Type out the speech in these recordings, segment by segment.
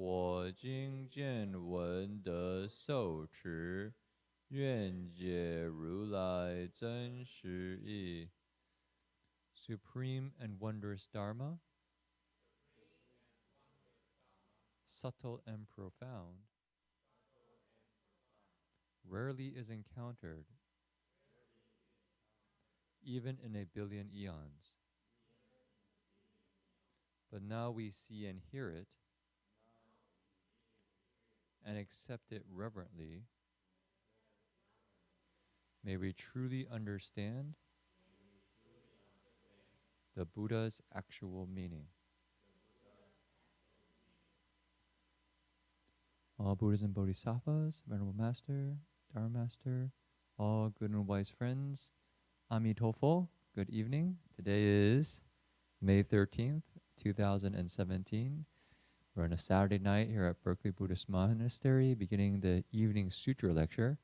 我今见闻得受持，愿解如来真实义。Supreme and wondrous Dharma, subtle and profound, rarely is encountered, even in a billion eons. But now we see and hear it, and accept it reverently. May we truly understand the Buddha's actual meaning. All Buddhas and Bodhisattvas, Venerable Master, Dharma Master, all good and wise friends, Amitofo, good evening. Today is May 13th, 2017. We're on a Saturday night here at Berkeley Buddhist Monastery, beginning the evening sutra lecture.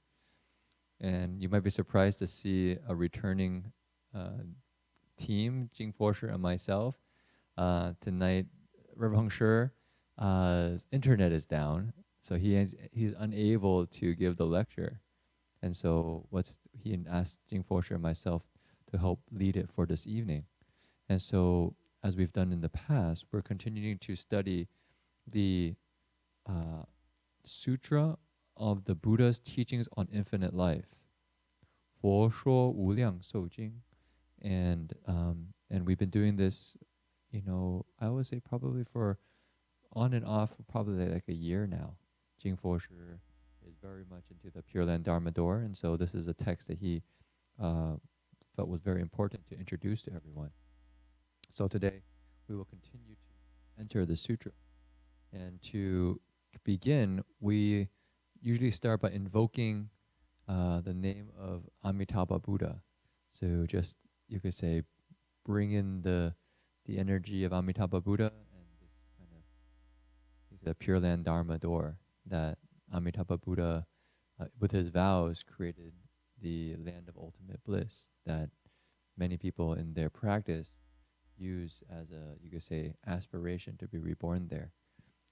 And you might be surprised to see a returning team, Jin-Fo and myself. Tonight, Rev Heng internet is down, so he's unable to give the lecture. And so he asked Jin-Fo and myself to help lead it for this evening. And so, as we've done in the past, we're continuing to study the Sutra of the Buddha's teachings on infinite life. 佛说无量寿经. And we've been doing this, I would say probably for on and off for probably like a year now. Jin-Fo is very much into the Pure Land Dharma door, and so this is a text that he felt was very important to introduce to everyone. So today we will continue to enter the sutra. And to begin, we usually start by invoking the name of Amitabha Buddha. So just, you could say, bring in the energy of Amitabha Buddha and this kind of, he's the Pure Land Dharma door that Amitabha Buddha, with his vows, created the land of ultimate bliss that many people in their practice use as a, you could say, aspiration to be reborn there.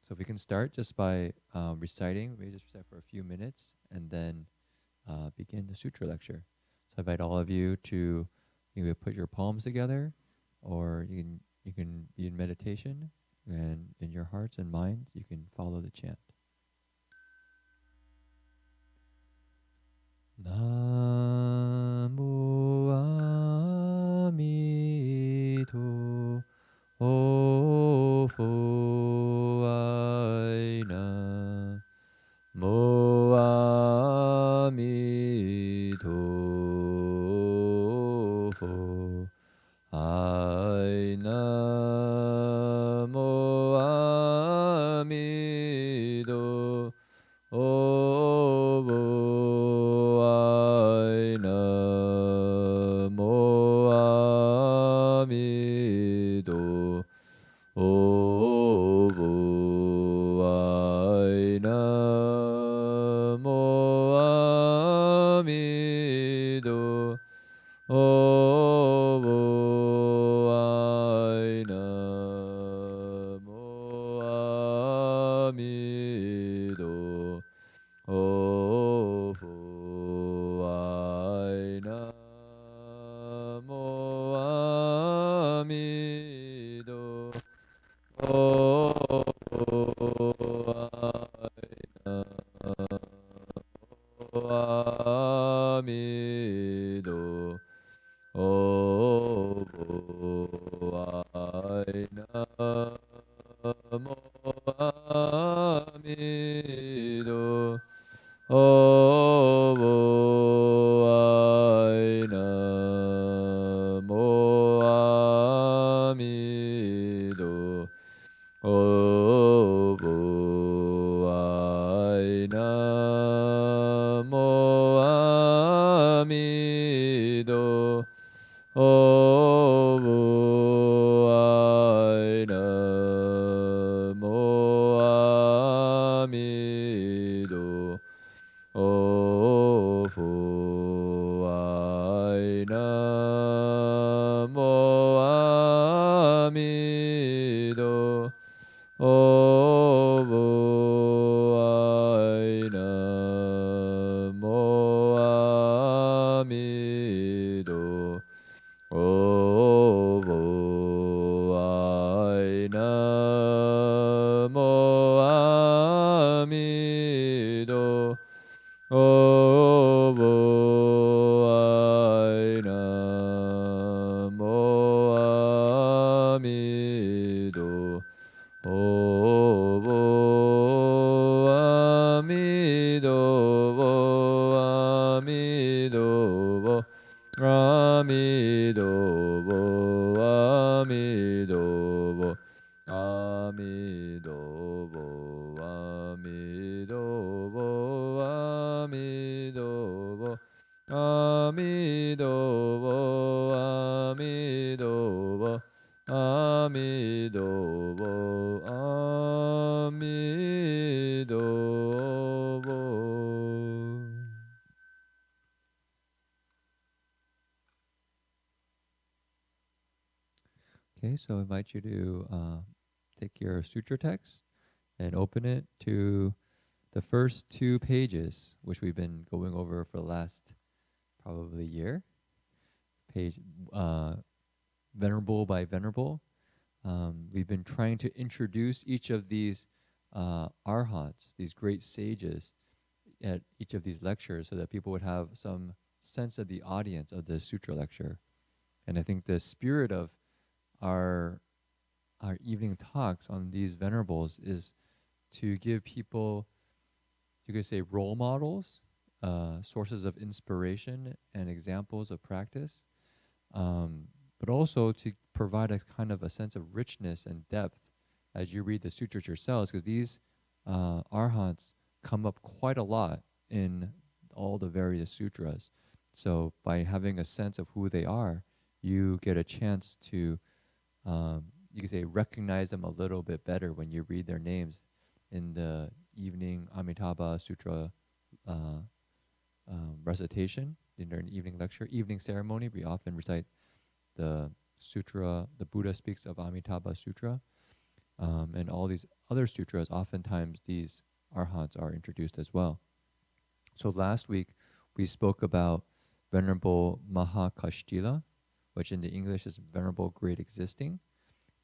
So if we can start just by reciting, maybe just recite for a few minutes, and then begin the sutra lecture. So I invite all of you to either put your palms together, or you can be in meditation, and in your hearts and minds you can follow the chant. Namo Amito Ofo Aina Mo Amito Ofo Aina Mo Amito Ofo Aina Mo Amito Ofo Aina Mo Amito Ofo Aina Mo Amito Ofo Aina Mo Amito Obo 佛，阿弥陀佛。Okay, so I invite you to take your sutra text and open it to the first 2 pages, which we've been going over for the last probably year. Page Venerable by Venerable. We've been trying to introduce each of these arhats, these great sages, at each of these lectures so that people would have some sense of the audience of the sutra lecture. And I think the spirit of our evening talks on these venerables is to give people, you could say, role models, sources of inspiration and examples of practice, but also to provide a kind of a sense of richness and depth as you read the sutras yourselves, because these arhats come up quite a lot in all the various sutras. So by having a sense of who they are, you get a chance to, you could say, recognize them a little bit better when you read their names in the evening Amitabha Sutra recitation, in an evening lecture, evening ceremony. We often recite the sutra, the Buddha speaks of Amitabha Sutra, and all these other sutras, oftentimes these arhats are introduced as well. So last week we spoke about Venerable Mahakashtila, which in the English is Venerable Great Existing,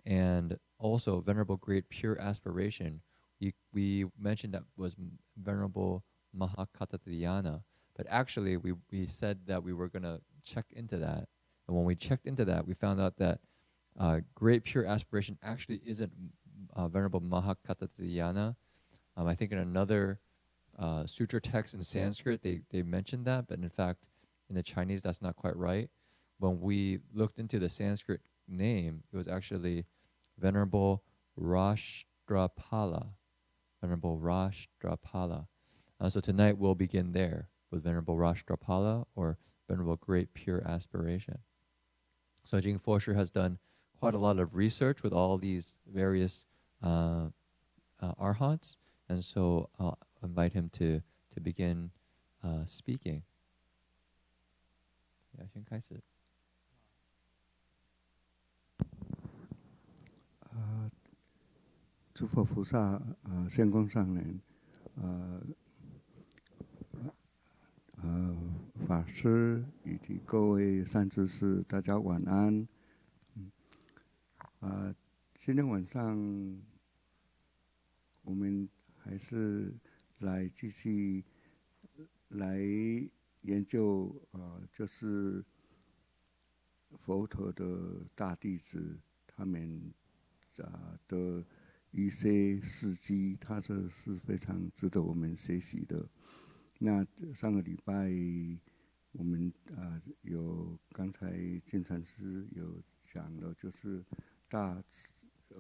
and also Venerable Great Pure Aspiration. We mentioned that was Venerable Mahakatatayana, but actually we said that we were going to check into that. And when we checked into that, we found out that Great Pure Aspiration actually isn't Venerable Mahakatatayana. I think in another sutra text in Sanskrit, they mentioned that, but in fact, in the Chinese, that's not quite right. When we looked into the Sanskrit name, it was actually Venerable Rashtrapala. Venerable Rashtrapala. So tonight we'll begin there with Venerable Rashtrapala, or Venerable Great Pure Aspiration. So Jin-Fo has done quite a lot of research with all these various arhats, and so I'll invite him to begin speaking. 先开始。诸佛菩萨，仙公上人，法师以及各位善知识，大家晚安。今天晚上我们还是来继续来研究，就是佛陀的大弟子他们的一些事迹，它这是非常值得我们学习的。那上个礼拜我们有刚才净禅师有讲了，就是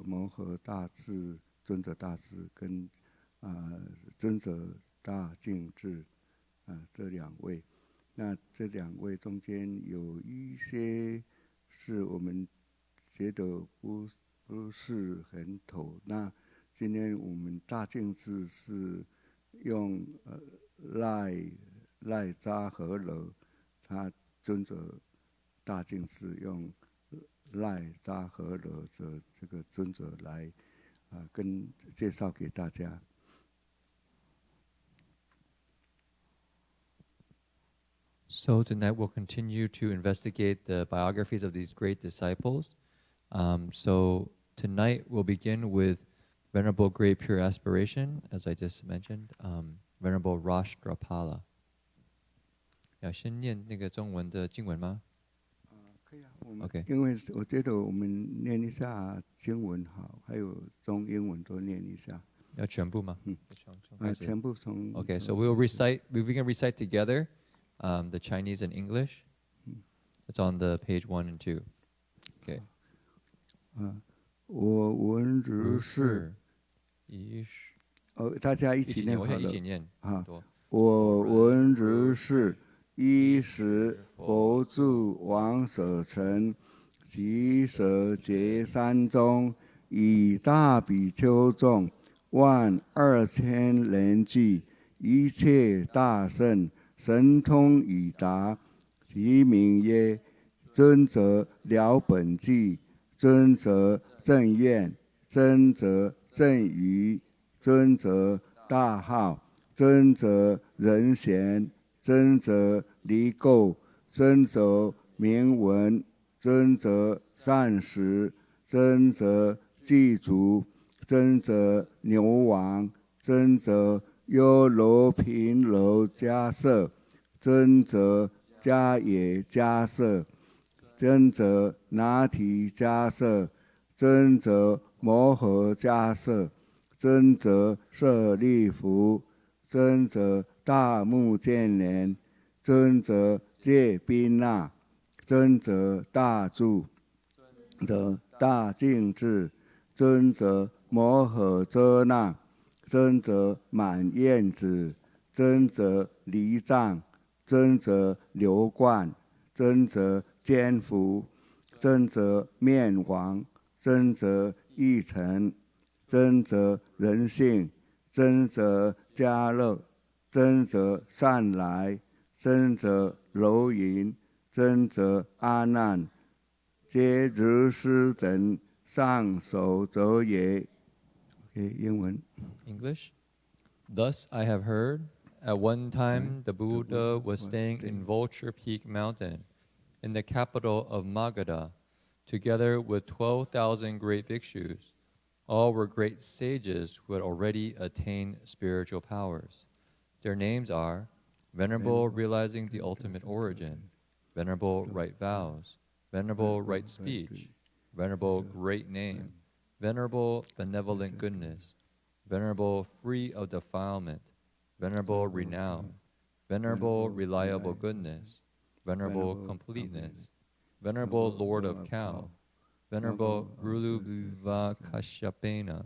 摩诃大智、尊者大智跟尊者大净智这两位。那这两位中间有一些是我们觉得不是很妥。那今天我们大净智是用赖扎和勒，他尊者大净智用赖扎和勒的这个尊者来跟介绍给大家。So tonight we'll continue to investigate the biographies of these great disciples. So tonight we'll begin with Venerable Great Pure Aspiration, as I just mentioned, Venerable Rashtrapala. 要先念那个中文的经文吗？可以啊，我们 OK， 因为我觉得我们念一下经文好，还有中英文都念一下。要全部吗？全部从。Okay, so we'll recite. We can recite together, the Chinese and English. It's on the page 1 and 2. Okay. 我闻如是。大家一起念好了。一起念。我闻如是。一时佛住王舍城，即舍劫山中，以大比丘众12000人聚，一切大圣神通已达，其名曰：尊者了本际，尊者正愿，尊者正语，尊者大号，尊者人贤，尊者离垢，尊者明文，尊者善识，尊者具足，尊者牛王，尊者优柔频柔迦摄，尊者迦也迦摄，尊者拿提迦摄，尊者摩诃迦摄，尊者舍利弗，尊者大目犍连，尊者戒宾那，尊者大住，尊者大净智，尊者摩诃遮那，尊者满愿子，尊者离障，尊者流冠，尊者坚福，尊者面王，尊者义成，尊者人性，尊者迦乐，尊者善来，尊者柔云，尊者阿难，皆如是等上首者也。英文。English. Thus I have heard, at one time the Buddha was staying in Vulture Peak Mountain, in the capital of Magadha, together with 12,000 great bhikshus. All were great sages who had already attained spiritual powers. Their names are Venerable Realizing the Ultimate Origin, Venerable Right Vows, Venerable Right Speech, Venerable Great Name, Venerable Benevolent Goodness, Venerable Free of Defilement, Venerable Renown, Venerable Reliable Goodness, Venerable Completeness, Venerable Lord of Cow, Venerable Ruluva Kashyapena,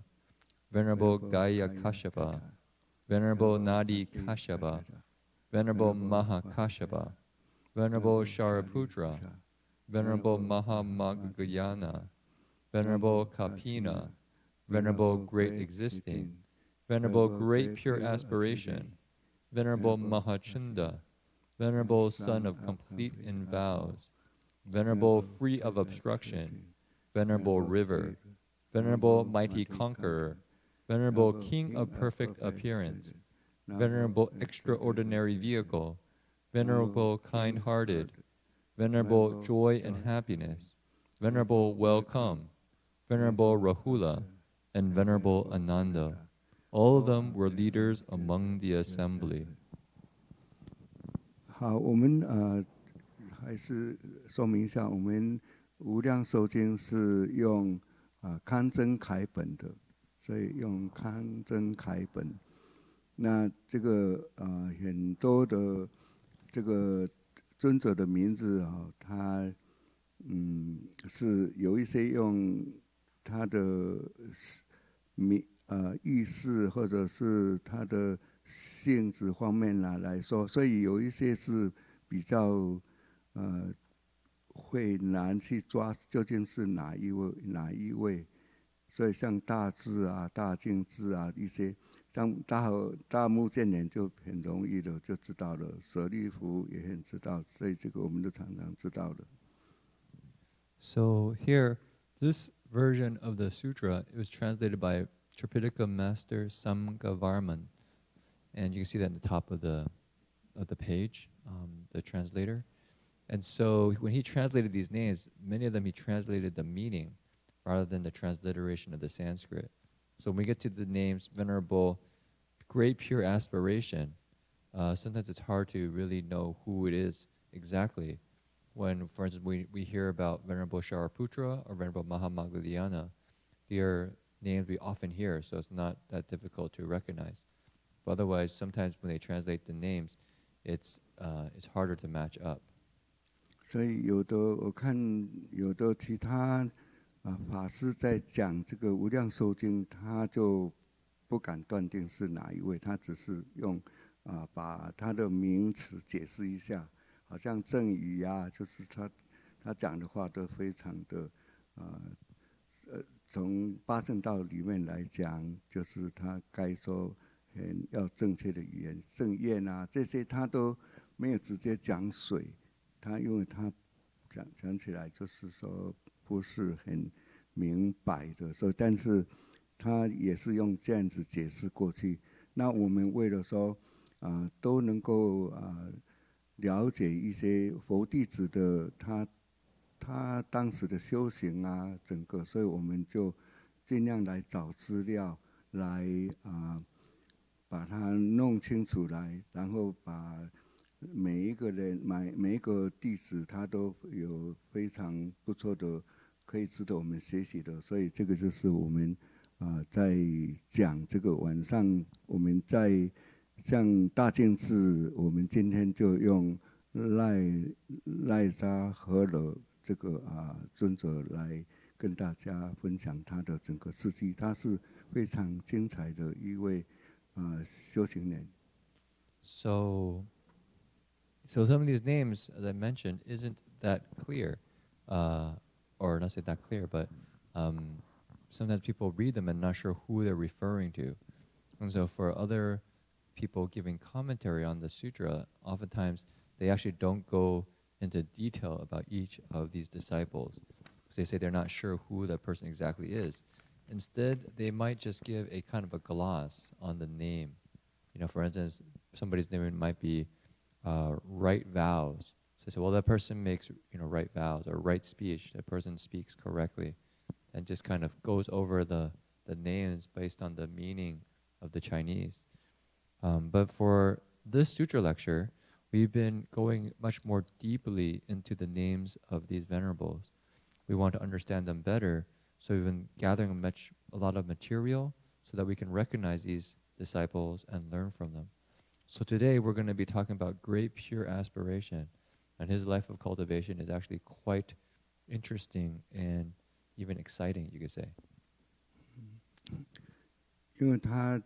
Venerable Gaya Kashyapa, Venerable Nadi Kashyapa, Venerable Maha Kashyapa, Venerable Shariputra, Venerable Mahamagayana, Venerable Kapina, Venerable Great Existing, Venerable Great Pure Aspiration, Venerable Mahachunda, Venerable Son of Complete in Vows, Venerable Free of Obstruction, Venerable River, Venerable Mighty Conqueror, Venerable King of Perfect Appearance, Venerable Extraordinary Vehicle, Venerable Kind-Hearted, Venerable Joy and Happiness, Venerable Welcome, Venerable Rahula, and Venerable Ananda. All of them were leaders among the assembly. 好，我们还是说明一下，我们无量寿经是用刊真楷本的，所以用刊真楷本。那这个很多的这个尊者的名字他是有一些用他的意识或者是他的性质方面来说，所以有一些是比较会难去抓究竟是哪一位，所以像大智啊、大净智啊一些，像大目犍连就很容易的就知道了，舍利弗也很知道，所以这个我们都常常知道的。So here, this version of the sutra, it was translated by Tripitaka Master Samgavarman, and you can see that at the top of the page, the translator. And so when he translated these names, many of them he translated the meaning rather than the transliteration of the Sanskrit. So when we get to the names Venerable Great Pure Aspiration, sometimes it's hard to really know who it is exactly. When, for instance, we hear about Venerable Shariputra or Venerable Mahamaggalyana, they are names we often hear, so it's not that difficult to recognize. But otherwise, sometimes when they translate the names, it's harder to match up. 所以我看有的其他法师在讲这个无量寿经，他就不敢断定是哪一位，他只是用把他的名词解释一下，好像正语啊，就是他讲的话都非常的从八正道里面来讲，就是他该说很要正确的语言，正愿啊这些他都没有直接讲水，他因为他讲起来就是说不是很明白的，所以但是他也是用这样子解释过去。那我们为了说都能够了解一些佛弟子的他当时的修行啊，整个，所以我们就尽量来找资料，来把它弄清楚来，然后把每一个人每一个弟子，他都有非常不错的可以值得我们学习的，所以这个就是我们在讲这个晚上我们在像大净智，我们今天就用赖扎和勒这个尊者来跟大家分享他的整个事迹，他是非常精彩的一位修行人。So some of these names, as I mentioned, isn't that clear, or not say that clear, but sometimes people read them and not sure who they're referring to. And so for other people giving commentary on the sutra, oftentimes they actually don't go into detail about each of these disciples. They say they're not sure who that person exactly is. Instead, they might just give a kind of a gloss on the name. You know, for instance, somebody's name might be right vows. So they say, well, that person makes right vows or right speech. That person speaks correctly, and just kind of goes over the names based on the meaning of the Chinese. But for this sutra lecture, we've been going much more deeply into the names of these venerables. We want to understand them better, so we've been gathering a lot of material so that we can recognize these disciples and learn from them. So today we're going to be talking about great pure aspiration, and his life of cultivation is actually quite interesting and even exciting, you could say. 因为他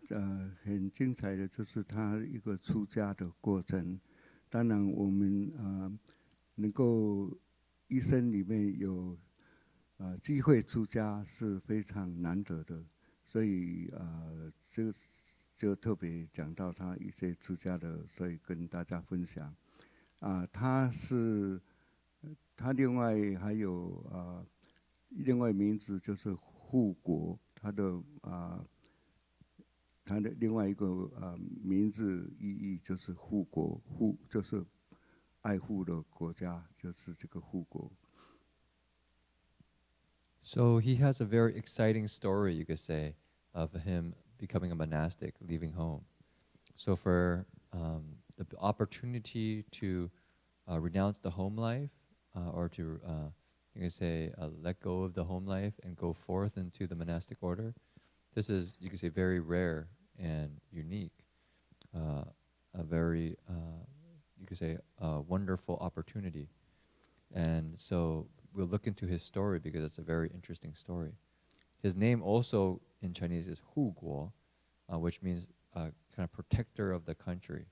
很精彩的就是他一个出家的过程。当然，我们能够一生里面有机会出家是非常难得的，所以这就特别讲到他一些出家的，所以跟大家分享。他另外还有另外名字就是护国，他的另外一个名字意义就是护国，护就是爱护的国家，就是这个护国。So he has a very exciting story, you could say, of him becoming a monastic, leaving home. So for the opportunity to renounce the home life, or to, you could say, let go of the home life and go forth into the monastic order, this is, you could say, very rare and unique. A very, you could say, wonderful opportunity. And so we'll look into his story because it's a very interesting story. His name also in Chinese is Hu Guo, which means kind of protector of the country.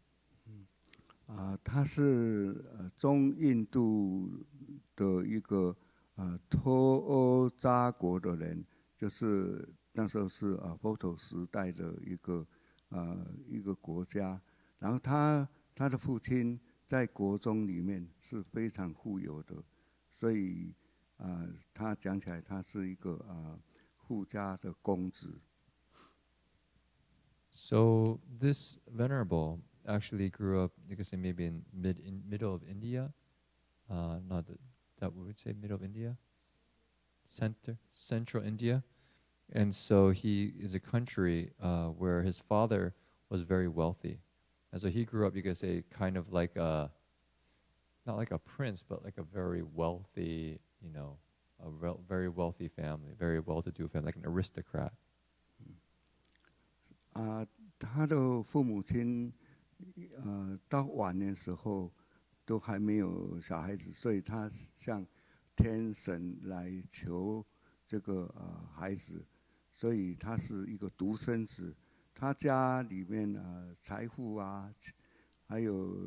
他是中印度的一个脱欧扎国的人，就是那时候是佛陀时代的一个国家。然后他的父亲在国中里面是非常富有的，所以他讲起来他是一个富家的公子。So this venerable actually grew up, you could say maybe in middle of India, not that we would say middle of India, central India, and so he is a country where his father was very wealthy, and so he grew up, you could say, kind of like not like a prince, but like a very wealthy, very wealthy family, very well-to-do family, like an aristocrat. 他的父母亲到晚年时候都还没有小孩子，所以他向天神来求这个孩子，所以他是一个独生子。他家里面财富还有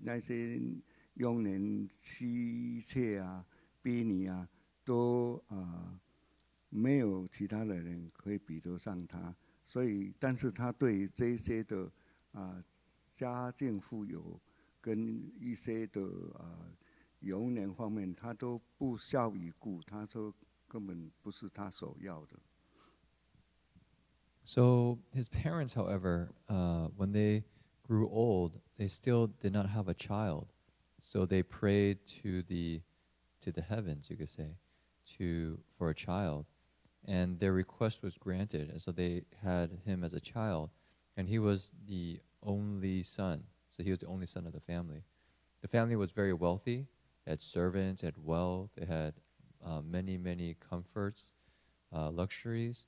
那些佣人妻妾婢女都没有其他的人可以比得上他。所以，但是他对这些的家境富有跟一些的永年方面，他都不屑一顾。他说根本不是他所要的。So his parents, however, when they grew old, they still did not have a child. So they prayed to the heavens, you could say, for a child, and their request was granted. And so they had him as a child, and he was the only son. So he was the only son of the family. The family was very wealthy. They had servants, they had wealth, they had many comforts, luxuries.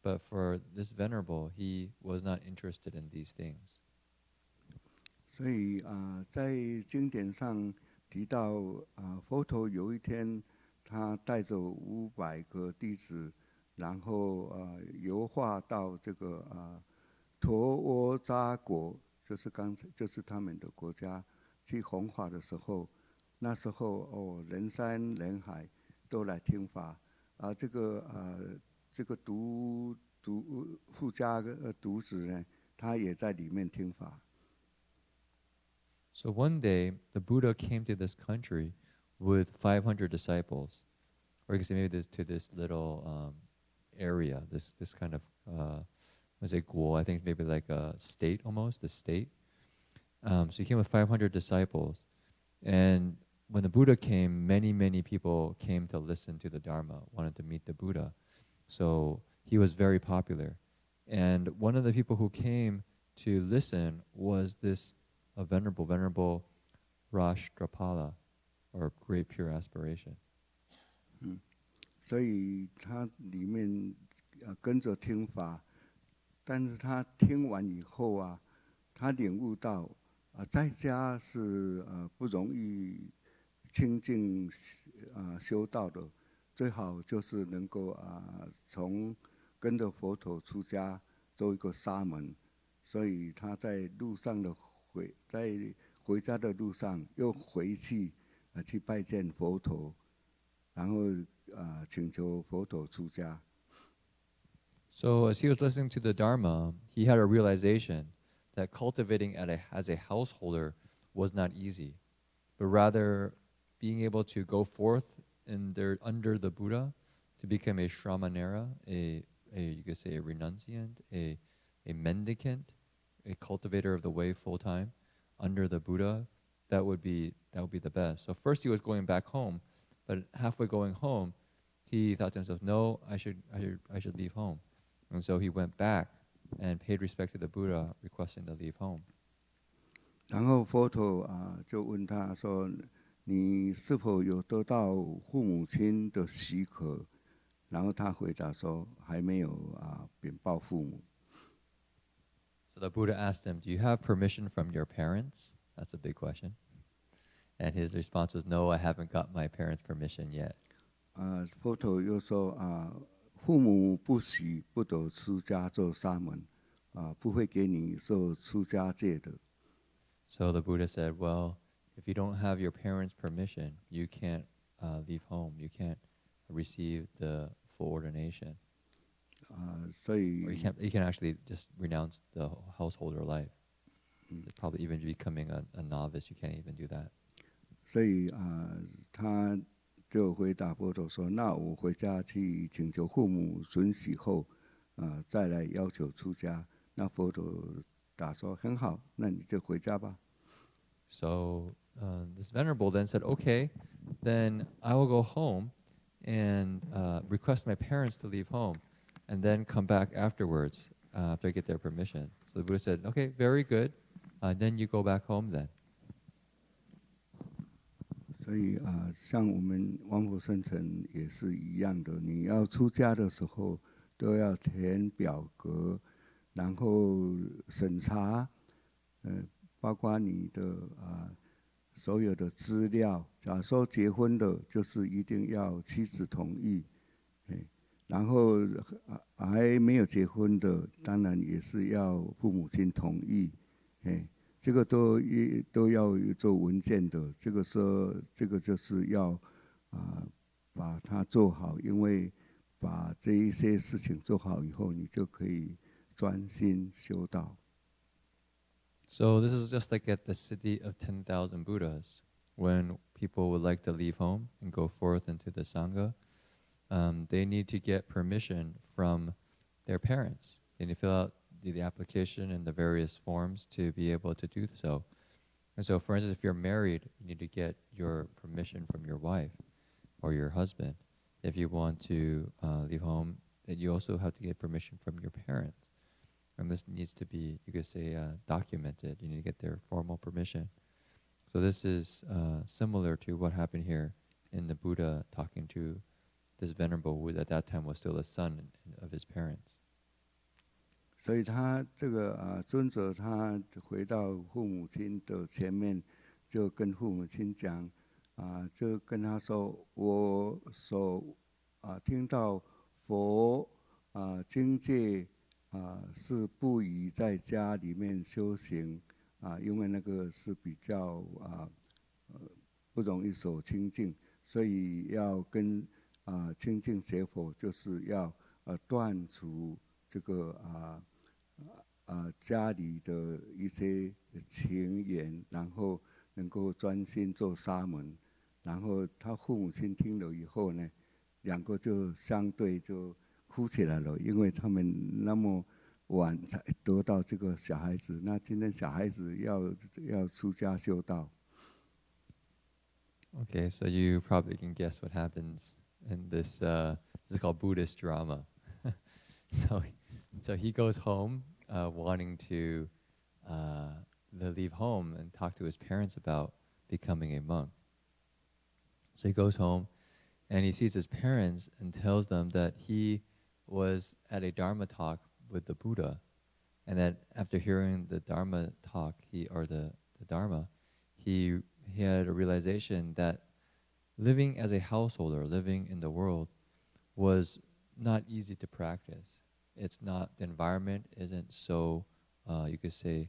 But for this venerable, he was not interested in these things. 所以在经典上提到佛陀有一天，他带着500个弟子，然后游化到这个陀窝扎国，就是他们的国家去弘法的时候，那时候人山人海都来听法，这个富家独子呢，他也在里面听法。So one day, the Buddha came to this country with 500 disciples, or you can say maybe to this little area, this kind of, let's say guo, I think maybe like a state almost, a state. So he came with 500 disciples, and when the Buddha came, many people came to listen to the Dharma, wanted to meet the Buddha. So he was very popular. And one of the people who came to listen was this venerable Rashtrapala, or great pure aspiration. 所以他里面跟着听法，但是他听完以后他领悟到在家是不容易清净修道的，最好就是能够从跟着佛陀出家做一个沙门。所以他在路上的在回家的路上又回去去拜见佛陀，然后请求佛陀出家。So as he was listening to the Dharma, he had a realization that cultivating as a householder was not easy, but rather being able to go forth under the Buddha to become a shramanera, you could say a renunciant, a mendicant, a cultivator of the way full time under the Buddha, that would be the best. So first he was going back home, but halfway going home, he thought to himself, no, I should leave home. And so he went back and paid respect to the Buddha, requesting to leave home. 然后佛陀就问他说：“你是否有得到父母亲的许可？”然后他回答说：“还没有禀报父母。” So the Buddha asked him, "Do you have permission from your parents?" That's a big question. And his response was, "No, I haven't got my parents' permission yet." 佛陀又说父母不许不得出家做沙门，不会给你受出家戒的。So the Buddha said, "Well, if you don't have your parents' permission, you can't leave home. You can't receive the full ordination. 所以 Or you can actually just renounce the householder life. Probably even becoming a novice, you can't even do that." 所以他就回答佛陀说：“那我回家去请求父母准许后，再来要求出家。”那佛陀答说：“很好，那你就回家吧。” So this venerable then said, "Okay, then I will go home and request my parents to leave home, and then come back afterwards after I get their permission." So the Buddha said, "Okay, very good. Then you go back home then." 所以像我们王佛圣尘也是一样的，你要出家的时候都要填表格，然后审查，包括你的所有的资料。假如说结婚的，就是一定要妻子同意，然后还没有结婚的，当然也是要父母亲同意，这个都要做文件的。这个就是要把它做好，因为把这一些事情做好以后，你就可以专心修道。So this is just like at the city of 10,000 Buddhas, when people would like to leave home and go forth into the Sangha, they need to get permission from their parents. They need to fill out the application and the various forms to be able to do so. And so, for instance, if you're married, you need to get your permission from your wife or your husband. If you want to leave home, then you also have to get permission from your parents. And this needs to be, you could say, documented. You need to get their formal permission. So this is similar to what happened here in the Buddha talking to this venerable who at that time was still a son of his parents. 所以他这个尊者他回到父母亲的前面，就跟父母亲讲，就跟他说，我所听到佛经戒是不宜在家里面修行因为那个是比较不容易守清净，所以要跟清净学佛，就是要断除这个家里的一些情缘，然后能够专心做沙门。然后他父母亲听了以后呢，两个就相对就哭起来了，因为他们那么晚才得到这个小孩子，那今天小孩子要出家修道。Okay, so you probably can guess what happens in this. This is called Buddhist drama. So he goes home wanting to leave home and talk to his parents about becoming a monk. So he goes home and he sees his parents and tells them that he was at a Dharma talk with the Buddha, and that after hearing the Dharma talk, the Dharma, he had a realization that living as a householder, living in the world, was not easy to practice. It's not, the environment isn't so, you could say,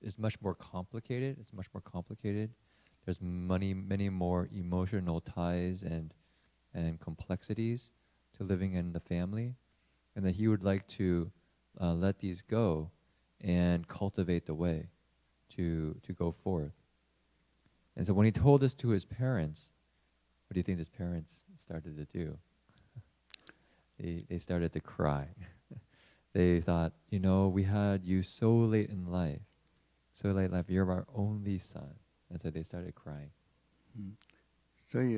it's much more complicated. It's much more complicated. There's many more emotional ties and complexities to living in the family, and that he would like to let these go and cultivate the way to go forth. And so when he told this to his parents, what do you think his parents started to do? They started to cry. They thought, we had you so late in life. You're our only son. And so they started crying. 所以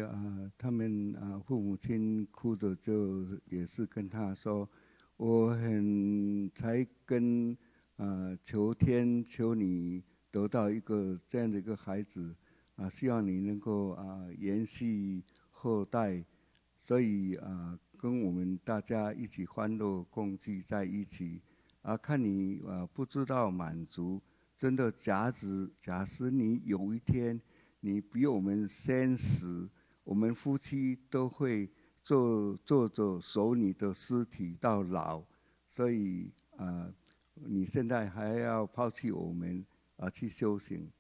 他们父母亲哭着就也是跟他说，我才跟求天求你得到一个这样的一个孩子希望你能够延续后代，所以跟我们大家一起欢乐共济在一起看你不知道满足，真的假使你有一天你比我们先死，我们夫妻都会坐着守你的尸体到老，所以你现在还要抛弃我们去修行。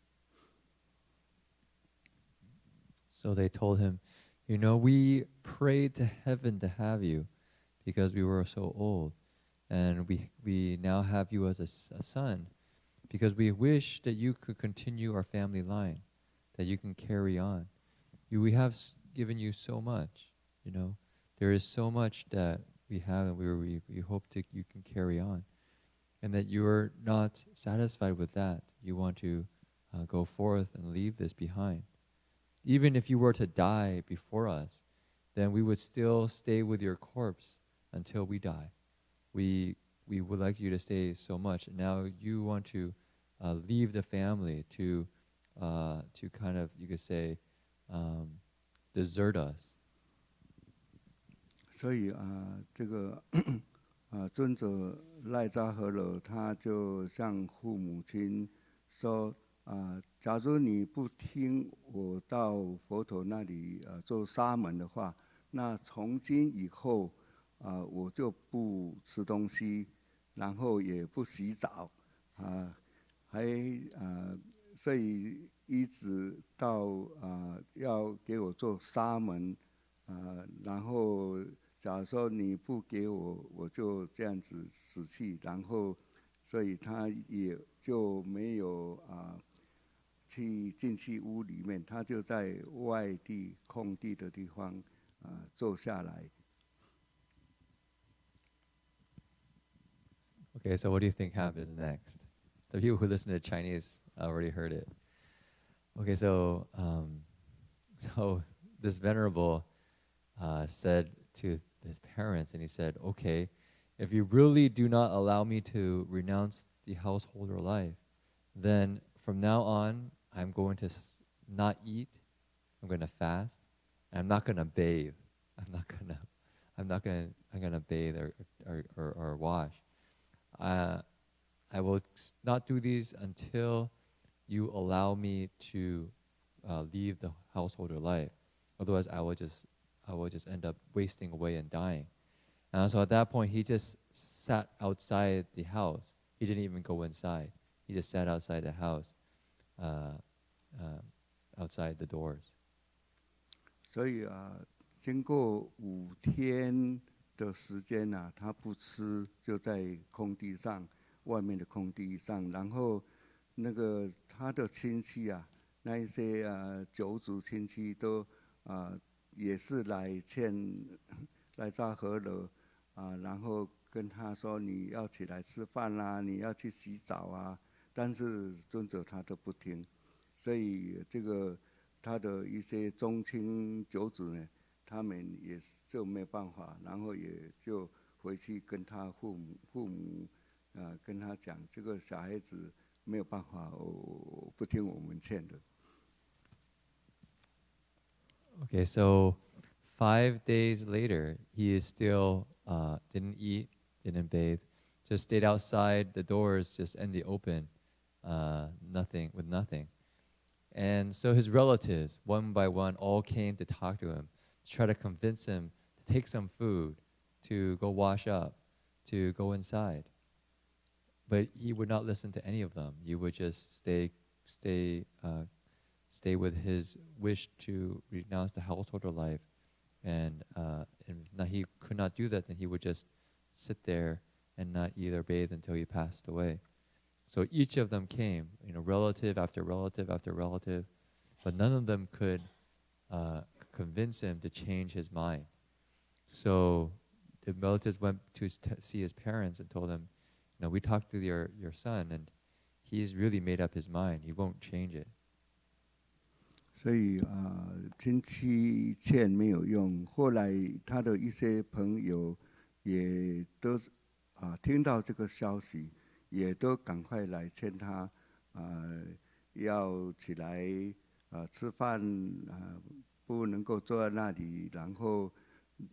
So they told him, we prayed to heaven to have you because we were so old. And we now have you as a son because we wish that you could continue our family line, that you can carry on. We have given you so much, There is so much that we have and we hope that you can carry on. And that you're not satisfied with that. You want to go forth and leave this behind. Even if you were to die before us, then we would still stay with your corpse until we die. We would like you to stay so much. Now you want to leave the family to kind of, you could say, desert us. 所以这个尊者赖扎和罗他就向父母亲说假如你不听我到佛陀那里做沙门的话，那从今以后我就不吃东西，然后也不洗澡所以一直到要给我做沙门然后假如说你不给我，我就这样子死去，然后，所以他也就没有进去屋里面，他就在外地空地的地方坐下来。Okay, so what do you think happens next? The people who listen to Chinese already heard it. Okay, so so this venerable said to his parents, and he said, "Okay, if you really do not allow me to renounce the householder life, then from now on, I'm going to not eat. I'm going to fast. And I'm not going to bathe. I'm going to bathe or wash. I will not do these until you allow me to leave the householder life. Otherwise, I will just end up wasting away and dying." And so at that point, he just sat outside the house. He didn't even go inside. He just sat outside the house, outside the doors. 所以经过5天的时间他不吃，就在空地上，外面的空地上，然后那个他的亲戚那一些九族亲戚都也是来扎河了然后跟他说你要起来吃饭啦，你要去洗澡但是尊者他都不听，所以这个他的一些宗亲九族呢，他们也就没有办法，然后也就回去跟他父母跟他讲，这个小孩子没有办法，不听我们劝的。Okay, so 5 days later, he is still didn't eat, didn't bathe, just stayed outside the doors, just in the open, nothing. And so his relatives, one by one, all came to talk to him, to try to convince him to take some food, to go wash up, to go inside. But he would not listen to any of them. He would just stay with his wish to renounce the householder life. And if he could not do that, then he would just sit there and not eat or bathe until he passed away. So each of them came, relative after relative after relative, but none of them could convince him to change his mind. So the relatives went to see his parents and told him, we talked to your son, and he's really made up his mind. He won't change it. 所以亲戚劝没有用，后来他的一些朋友也都听到这个消息，也都赶快来劝他要起来吃饭不能够坐在那里，然后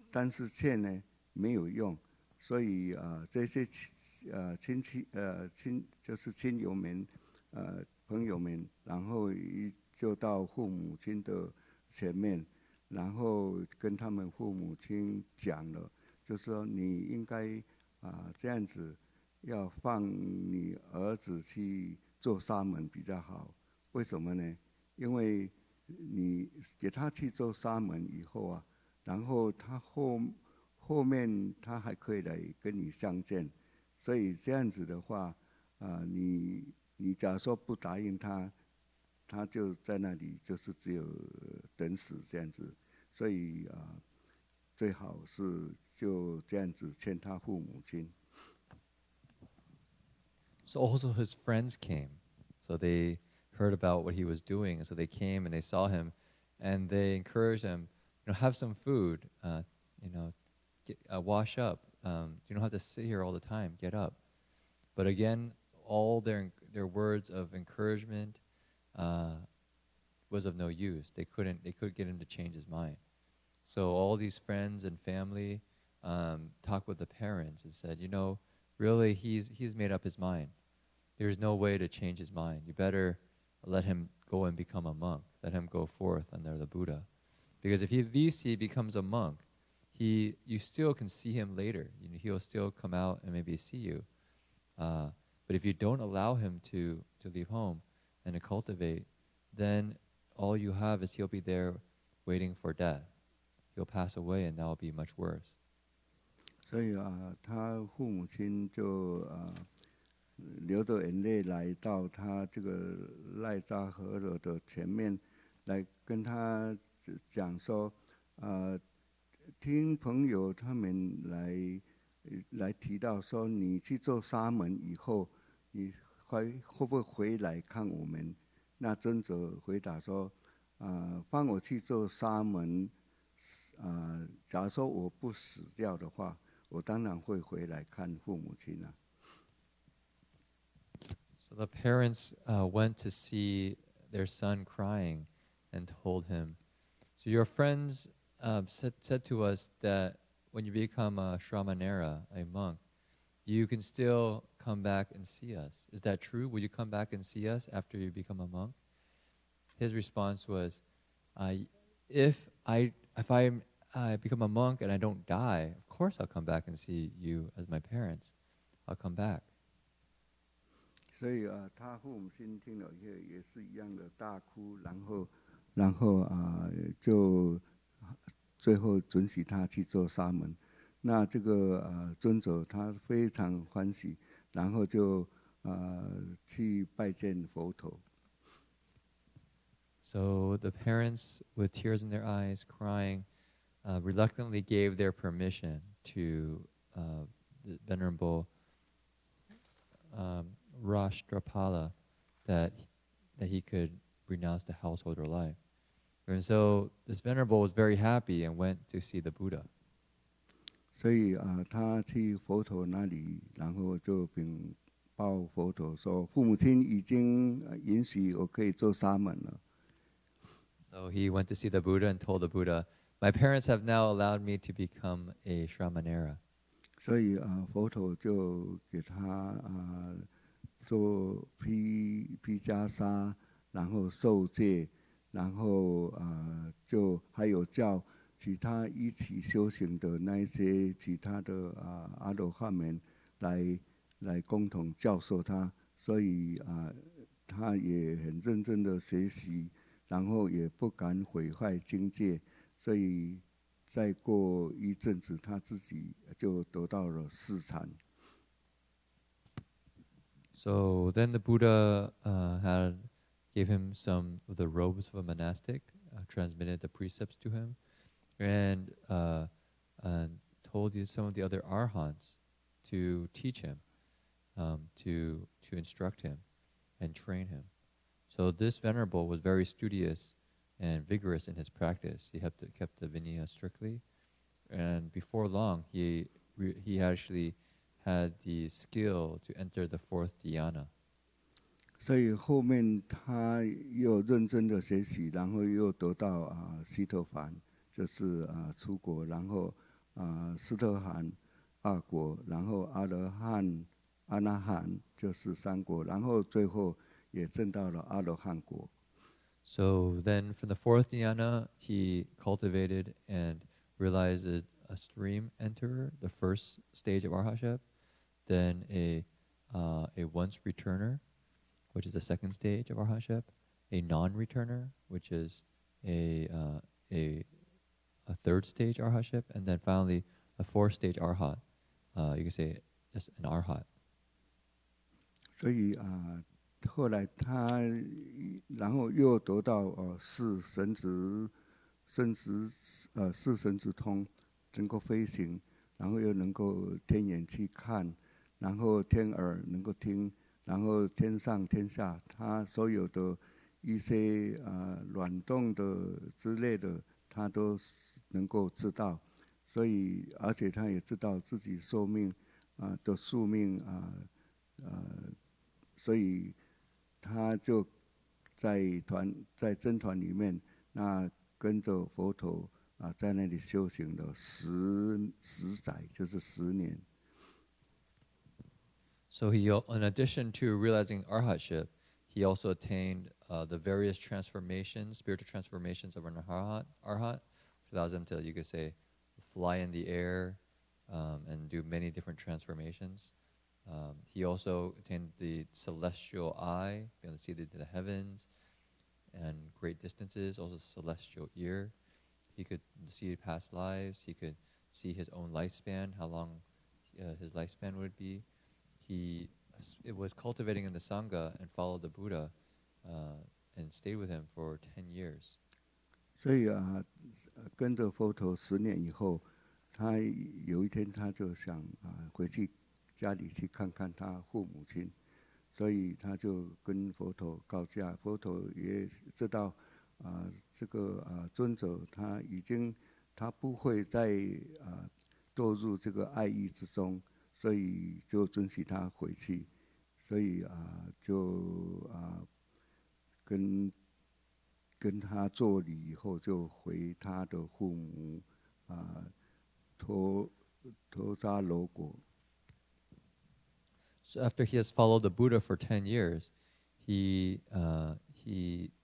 但是劝呢没有用，所以这些亲戚就是亲友们朋友们，然后就到父母亲的前面，然后跟他们父母亲讲了，就说你应该这样子，要放你儿子去做沙门比较好。为什么呢？因为你给他去做沙门以后然后他后面他还可以来跟你相见，所以这样子的话你假如说不答应他。他就在那里，就是只有等死这样子，所以最好是就这样子劝他父母亲。So also his friends came, so they heard about what he was doing, and so they came and they saw him, and they encouraged him, have some food, wash up. You don't have to sit here all the time. Get up. But again, all their words of encouragement was of no use. They couldn't get him to change his mind. So all these friends and family talked with the parents and said, really he's made up his mind. There's no way to change his mind. You better let him go and become a monk. Let him go forth under the Buddha. Because if at least he becomes a monk, you still can see him later. He'll still come out and maybe see you. But if you don't allow him to leave home and to cultivate, then all you have is he'll be there waiting for death. He'll pass away, and that will be much worse. 所以他父母亲就流着眼泪来到他这个赖扎河流的前面，来跟他讲说，听朋友他们来提到说，你去做沙门以后，你会不会回来看我们？那尊者回答说，放我去做沙门，假如说我不死掉的话，我当然会回来看父母亲啊。So the parents went to see their son crying and told him, so your friends said to us that when you become a shramanera, a monk, you can still come back and see us. Is that true? Will you come back and see us after you become a monk? His response was, if I become a monk and I don't die, of course I'll come back and see you as my parents. I'll come back. 所以他父母亲听了也是一样的大哭，然后就最后准许他去做沙门。那这个尊者他非常欢喜，然后就去拜见佛陀。So the parents, with tears in their eyes, crying, reluctantly gave their permission to the Venerable Rashtrapala that he could renounce the householder life. And so this Venerable was very happy and went to see the Buddha. 所以他去佛陀那里，然后就禀报佛陀说，父母亲已经允许我可以做沙门了。So he went to see the Buddha and told the Buddha, my parents have now allowed me to become a Shramanera. 所以佛陀就给他做披袈裟，然后受戒，然后就还有叫其他一起修行的那一些其他的阿罗汉们来共同教授他，所以他也很认真的学习，然后也不敢毁坏境界，所以再过一阵子，他自己就得到了四禅。So then the Buddha gave him some of the robes of a monastic, transmitted the precepts to him, and told some of the other arhats to teach him, to instruct him and train him. So this venerable was very studious and vigorous in his practice. He kept the Vinaya strictly, and before long he actually had the skill to enter the fourth dhyana. 所以后面他又认真的学习，然后又得到悉陀梵，就是出国，然后斯特含二国，然后阿罗汉、阿那含就是三国，然后最后也证到了阿罗汉国。So then from the fourth dhyana, he cultivated and realized a stream enterer, the first stage of arhatship, then a once returner, which is the second stage of arhatship, a non-returner, which is a third stage arhatship, and then finally a fourth stage arhat. You can say just an arhat. 所以后来他然后又得到四神子四神子通，能够飞行，然后又能够天眼去看，然后天耳能够听，然后天上天下，他所有的一些卵动的之类的，他都能够知道。所以而且他也知道自己寿命的宿命所以他就在僧团里面，那跟着佛陀在那里修行了十载，就是10年。So he, in addition to realizing arhatship, he also attained the various transformations, spiritual transformations of an arhat, which allows him to, you could say, fly in the air and do many different transformations. He also attained the celestial eye, being able to see the heavens and great distances, also celestial ear. He could see past lives. He could see his own lifespan, how long his lifespan would be. It was cultivating in the Sangha and followed the Buddha and stayed with him for 10 years. 所以跟着佛陀10年以后，他有一天他就想回去家里去看看他父母亲，所以他就跟佛陀告假。佛陀也知道这个尊者他不会再堕入这个爱欲之中，所以就准许他回去。所以就跟他作礼以后，就回他的父母陀扎罗国。So after he has followed the Buddha for 10 years, he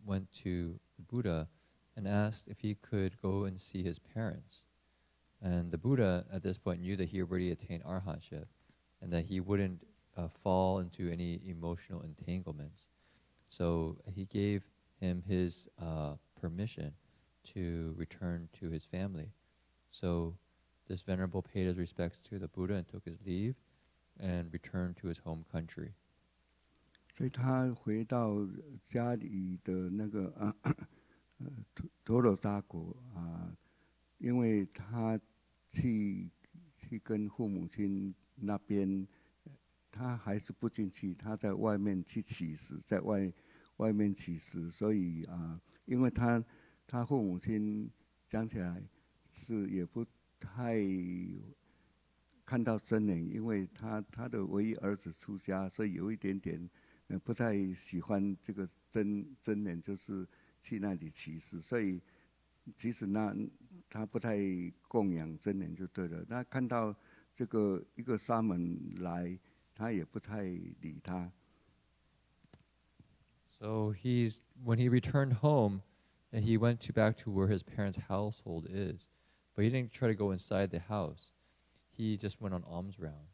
went to the Buddha and asked if he could go and see his parents. And the Buddha at this point knew that he already attained arhatship and that he wouldn't fall into any emotional entanglements. So he gave him his permission to return to his family. So this venerable paid his respects to the Buddha and took his leave and returned to his home country. 所以他回到家里的那个陀罗扎国因为他去跟父母亲那边，他还是不进去，他在外面去乞食，在外面乞食，所以因为他父母亲讲起来是也不太看到真人，因为他的唯一儿子出家，所以有一点点不太喜欢这个真人，就是去那里乞食，所以其实他不太供养真人就对了。他看到这个一个沙门来，他也不太理他。So when he returned home, and he went back to where his parents' household is, but he didn't try to go inside the house. He just went on alms round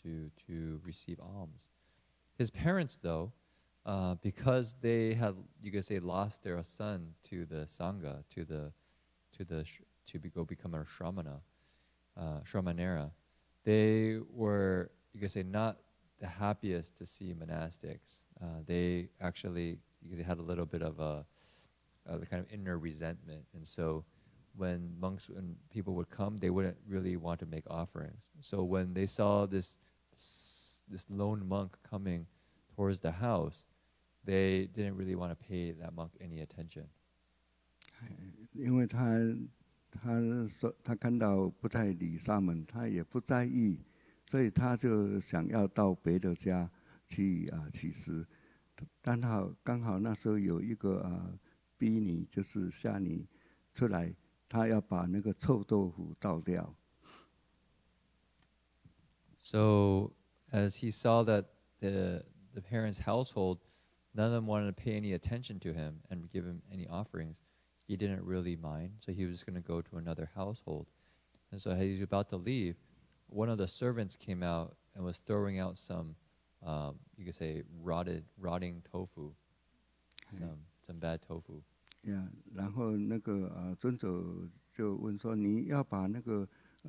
to receive alms. His parents, though, because they had, you could say, lost their son to the sangha, to go become a shramanera, they were, you could say, not the happiest to see monastics. They actually, you could say, had a little bit of a kind of inner resentment, and so when people would come, they wouldn't really want to make offerings. So when they saw this lone monk coming towards the house, they didn't really want to pay that monk any attention. 因为他看到不太理沙门，他也不在意，所以他就想要到别的家去乞食。但刚好那时候有一个逼尼，就是下尼出来。他要把那个臭豆腐倒掉。So as he saw that the parents' household, none of them wanted to pay any attention to him and give him any offerings, he didn't really mind. So he was just going to go to another household. And so as he was about to leave, one of the servants came out and was throwing out some, you could say, rotting tofu, some bad tofu. 然后那个尊者就问说：“你要把那个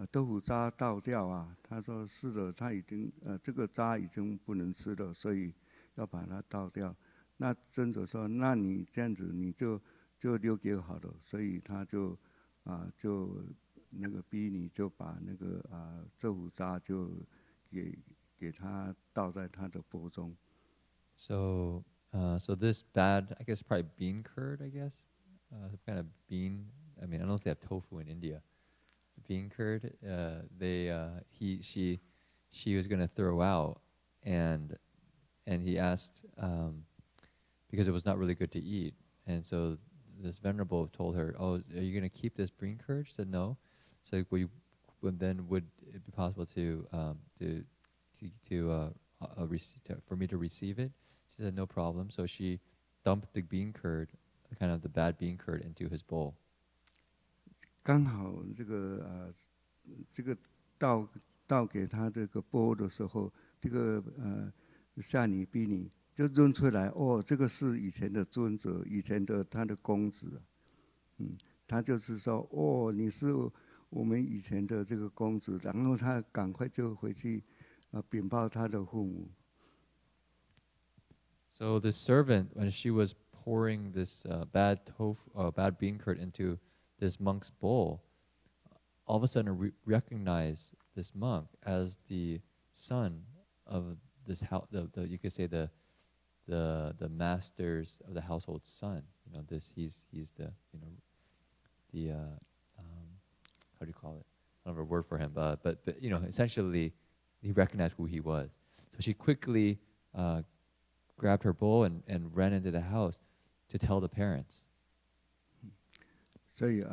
豆腐渣倒掉啊？”他说：“是的，他已经这个渣已经不能吃了，所以要把它倒掉。”那尊者说：“那你这样子你就留给好了。”所以他就那个逼你就把那个豆腐渣就给他倒在他的钵中。So this bad, I guess probably bean curd, I guess, kind of bean. I mean, I don't know if they have tofu in India. Bean curd. She was going to throw out, and he asked because it was not really good to eat, and so this venerable told her, "Oh, are you going to keep this bean curd?" She said, "No." So then would it be possible for me to receive it? She said, no problem. So she dumped the bean curd, kind of the bad bean curd, into his bowl. 刚好这个倒给他这个钵的时候，这个夏尼比尼就认出来，哦，这个是以前的尊者，以前的他的公子，他就是说，哦，你是我们以前的这个公子，然后他赶快就回去禀报他的父母。So the servant, when she was pouring this bad bean curd into this monk's bowl, all of a sudden recognized this monk as the son of this house. You could say the master's of the household son. You know, he's the the how do you call it? I don't have a word for him, but essentially he recognized who he was. So she quickly grabbed her bowl and ran into the house to tell the parents. 所以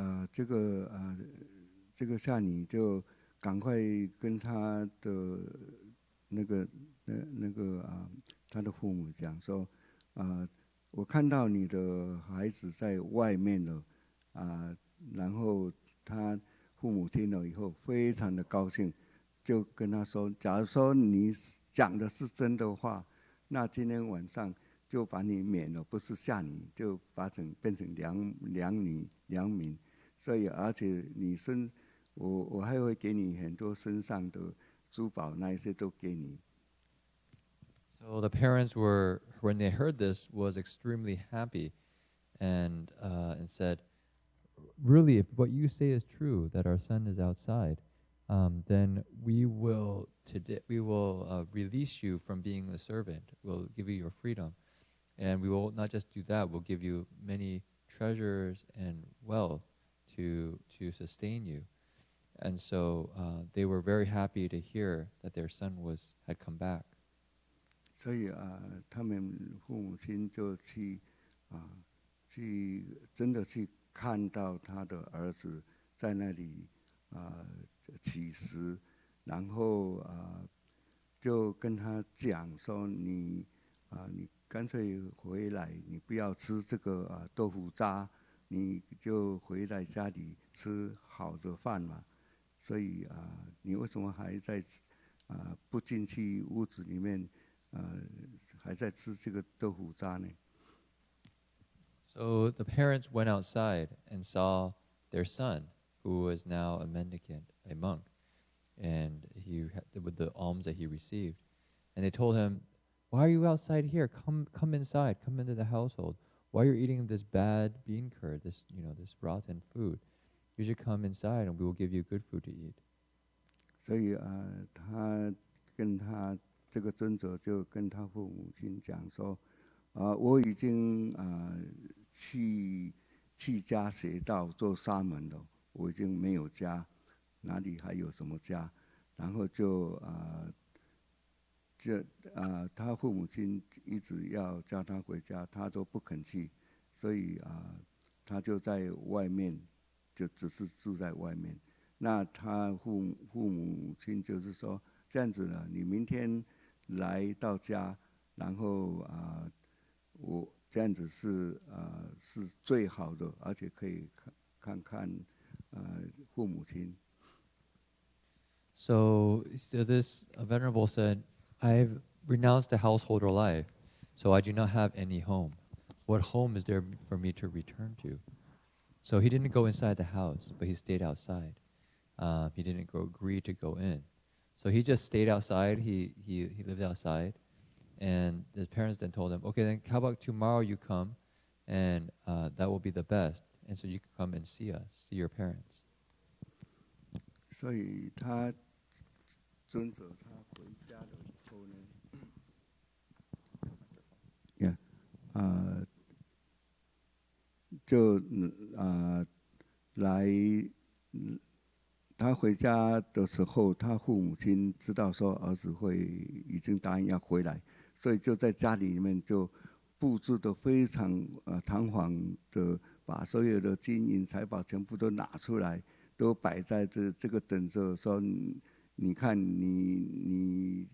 这个夏女就赶快跟他的他的父母讲说，我看到你的孩子在外面了，然后他父母听了以后非常的高兴，就跟他说，假如说你讲的是真的话，那今天晚上就把你免了，不是夏女，就变成良民。所以而且我还会给你很多身上的珠宝，那一些都给你。So the parents were, when they heard this, was extremely happy, and said, "Really, if what you say is true, that our son is outside, then we will release you from being the servant. We'll give you your freedom, and we will not just do that. We'll give you many treasures and wealth to sustain you." And so they were very happy to hear that their son had come back. 所以他们父母亲就真的去看到他的儿子在那里乞食，然后就跟他讲说你干脆回来，你不要吃这个豆腐渣，你就回来家里吃好的饭嘛。所以你为什么还在不进去屋子里面还在吃这个豆腐渣呢？ So the parents went outside and saw their son, who was now a mendicant, a monk, and with the alms that he received, and they told him, "Why are you outside here? Come inside. Come into the household. Why are you eating this bad bean curd, this rotten food? You should come inside, and we will give you good food to eat." 所以他跟他这个尊者就跟他父母亲讲说，我已经弃家邪道做沙门了，我已经没有家，哪里还有什么家？然后他父母亲一直要叫他回家，他都不肯去，所以他就在外面，就只是住在外面。那他父母亲就是说，这样子呢，你明天来到家，然后我这样子是最好的，而且可以看看父母亲。So this venerable said, "I've renounced the householder life, so I do not have any home. What home is there for me to return to?" So he didn't go inside the house, but he stayed outside. He didn't agree to go in. So he just stayed outside. He lived outside. And his parents then told him, "Okay, then how about tomorrow you come, and that will be the best. And so you can come and see us, see your parents." 所以他遵守他回家了以后呢，就来他回家的时候，他父母亲知道说儿子已经答应要回来，所以就在家里面就布置的非常堂皇的，把所有的金银财宝全部都拿出来，都摆在这个等着说，你看你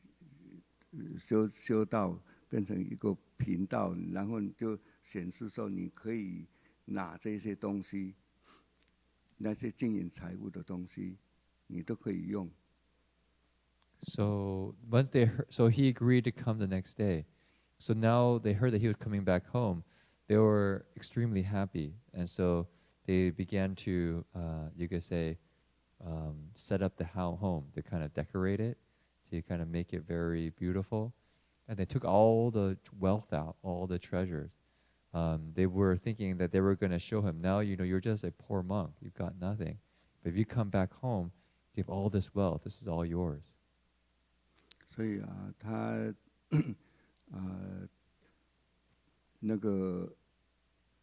修道变成一个频道，然后你就显示说你可以拿这些东西。那些金银财物的东西，你都可以用。So so he agreed to come the next day. So now they heard that he was coming back home. They were extremely happy, and so they began to, you could say, set up the home to kind of decorate it, to kind of make it very beautiful. And they took all the wealth out, all the treasures. They were thinking that they were going to show him, now, you're just a poor monk. You've got nothing. But if you come back home, you have all this wealth. This is all yours. 所以啊，他那个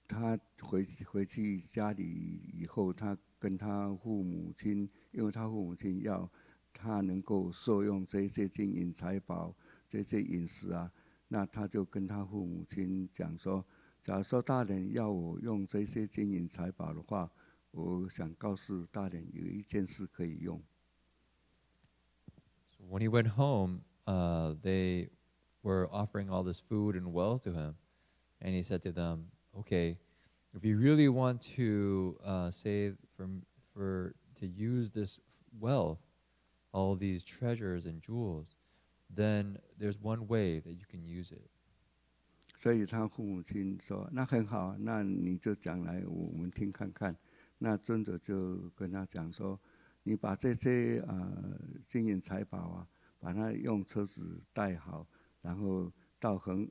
他回去家里以后，他跟他父母亲，因为他父母亲要他能够受用这些金银财宝、这些饮食啊，那他就跟他父母亲讲说，假如说大人要我用这些金银财宝的话，我想告诉大人有一件事可以用。So when he went home, they were offering all this food and wealth to him. And he said to them, okay, if you really want to save to use this wealth, all these treasures and jewels, then there's one way that you can use it. 所以他父母亲说：“那很好，那你就讲来，我们听看看。”那尊者就跟他讲说：“你把这些金银财宝啊，把它用车子带好，然后到恒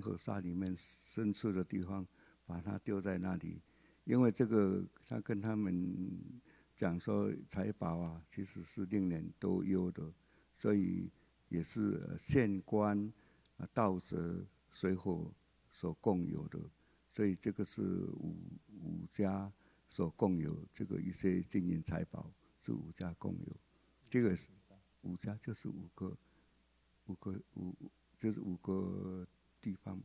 河沙里面深处的地方，把它丢在那里。因为这个，他跟他们讲说，财宝啊，其实是令人都忧的，所以也是县官、道则、水火所共有的，所以这个是五家所共有，这个一些金银财宝是五家共有。这个是五家就是五个就是五个地方，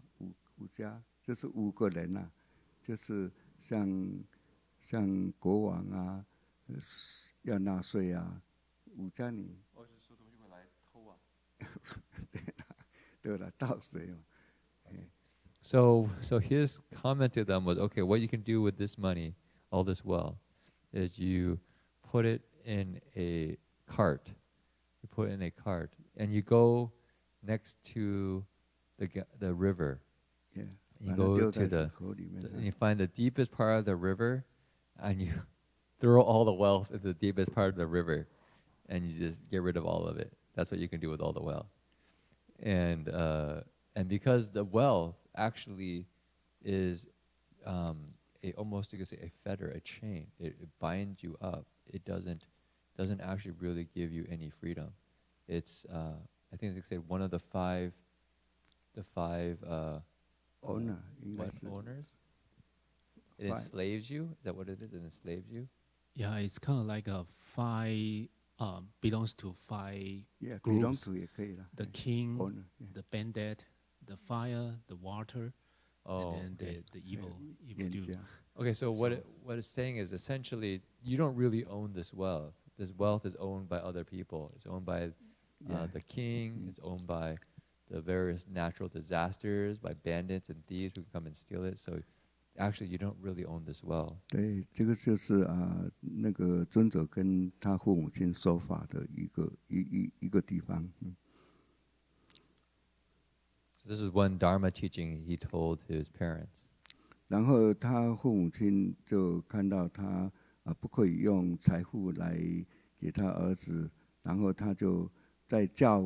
五家就是五个人啊，就是像国王啊，要纳税啊，五家你。对了，盗贼嘛。So his comment to them was, okay, what you can do with this money, all this wealth, is you put it in a cart. You put it in a cart, and you go next to the river. Yeah. You go to and you find the deepest part of the river, and you throw all the wealth into the deepest part of the river, and you just get rid of all of it. That's what you can do with all the wealth. And because the wealth actually is almost, you could say, a fetter, a chain. It binds you up. It doesn't actually really give you any freedom. It's I think they say one of the five owners. It enslaves you. Is that what it is? It enslaves you. Yeah, it's kind of like a five. Belongs to five groups. The king, the bandit, the fire, the water, and then the evil do. Okay, so what it's saying is essentially you don't really own this wealth. This wealth is owned by other people. It's owned by the king. It's owned by the various natural disasters, by bandits and thieves who come and steal it. So actually, you don't really own this wealth. 对，这个就是那个尊者跟他父母亲说法的一个地方。So this is one Dharma teaching he told his parents. 然后他父母亲就看到他不可以用财富来给他儿子，然后他就在叫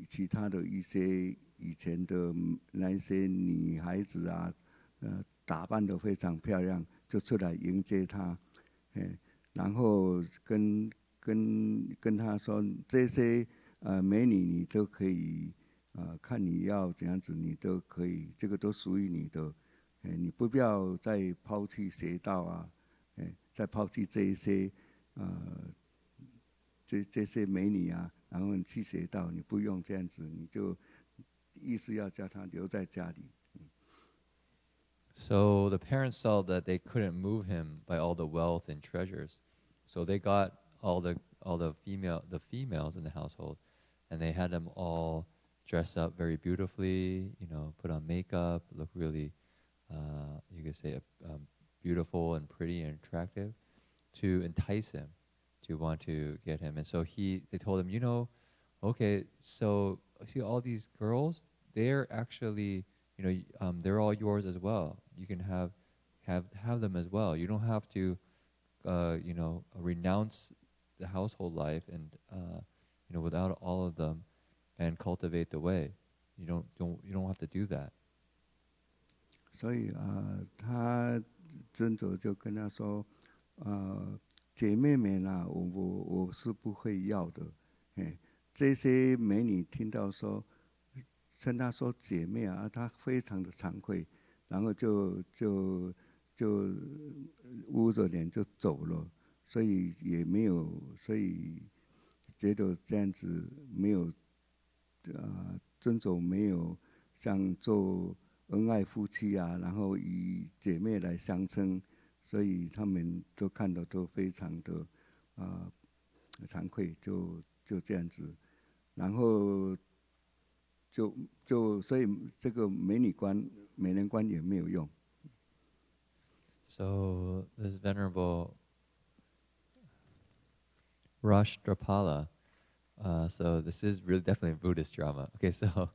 其他的一些以前的那些女孩子啊，打扮得非常漂亮，就出来迎接他，然后跟他说，这些美女你都可以，看你要怎样子，你都可以，这个都属于你的，你不必要再抛弃邪道啊，再抛弃这一些这些美女啊，然后去邪道，你不用这样子，你就意思要叫他留在家里。So the parents saw that they couldn't move him by all the wealth and treasures. So they got all the females in the household, and they had them all dress up very beautifully, put on makeup, look really, you could say, beautiful and pretty and attractive, to entice him, to want to get him. And so they told him, okay, so see all these girls, they're actually, they're all yours as well. You can have them as well. You don't have to, renounce the household life and without all of them and cultivate the way. You don't have to do that. 所以他尊者就跟他说，姐妹们啊，我是不会要的。这些美女听到说，称她说姐妹啊，她非常的惭愧，然后就捂着脸就走了，所以也没有，所以觉得这样子没有，尊者没有像做恩爱夫妻啊，然后以姐妹来相称，所以他们都看到都非常的惭愧，就这样子，然后所以这个美人观也没有用。So this venerable Rashtrapala, so this is really definitely a Buddhist drama. Okay, so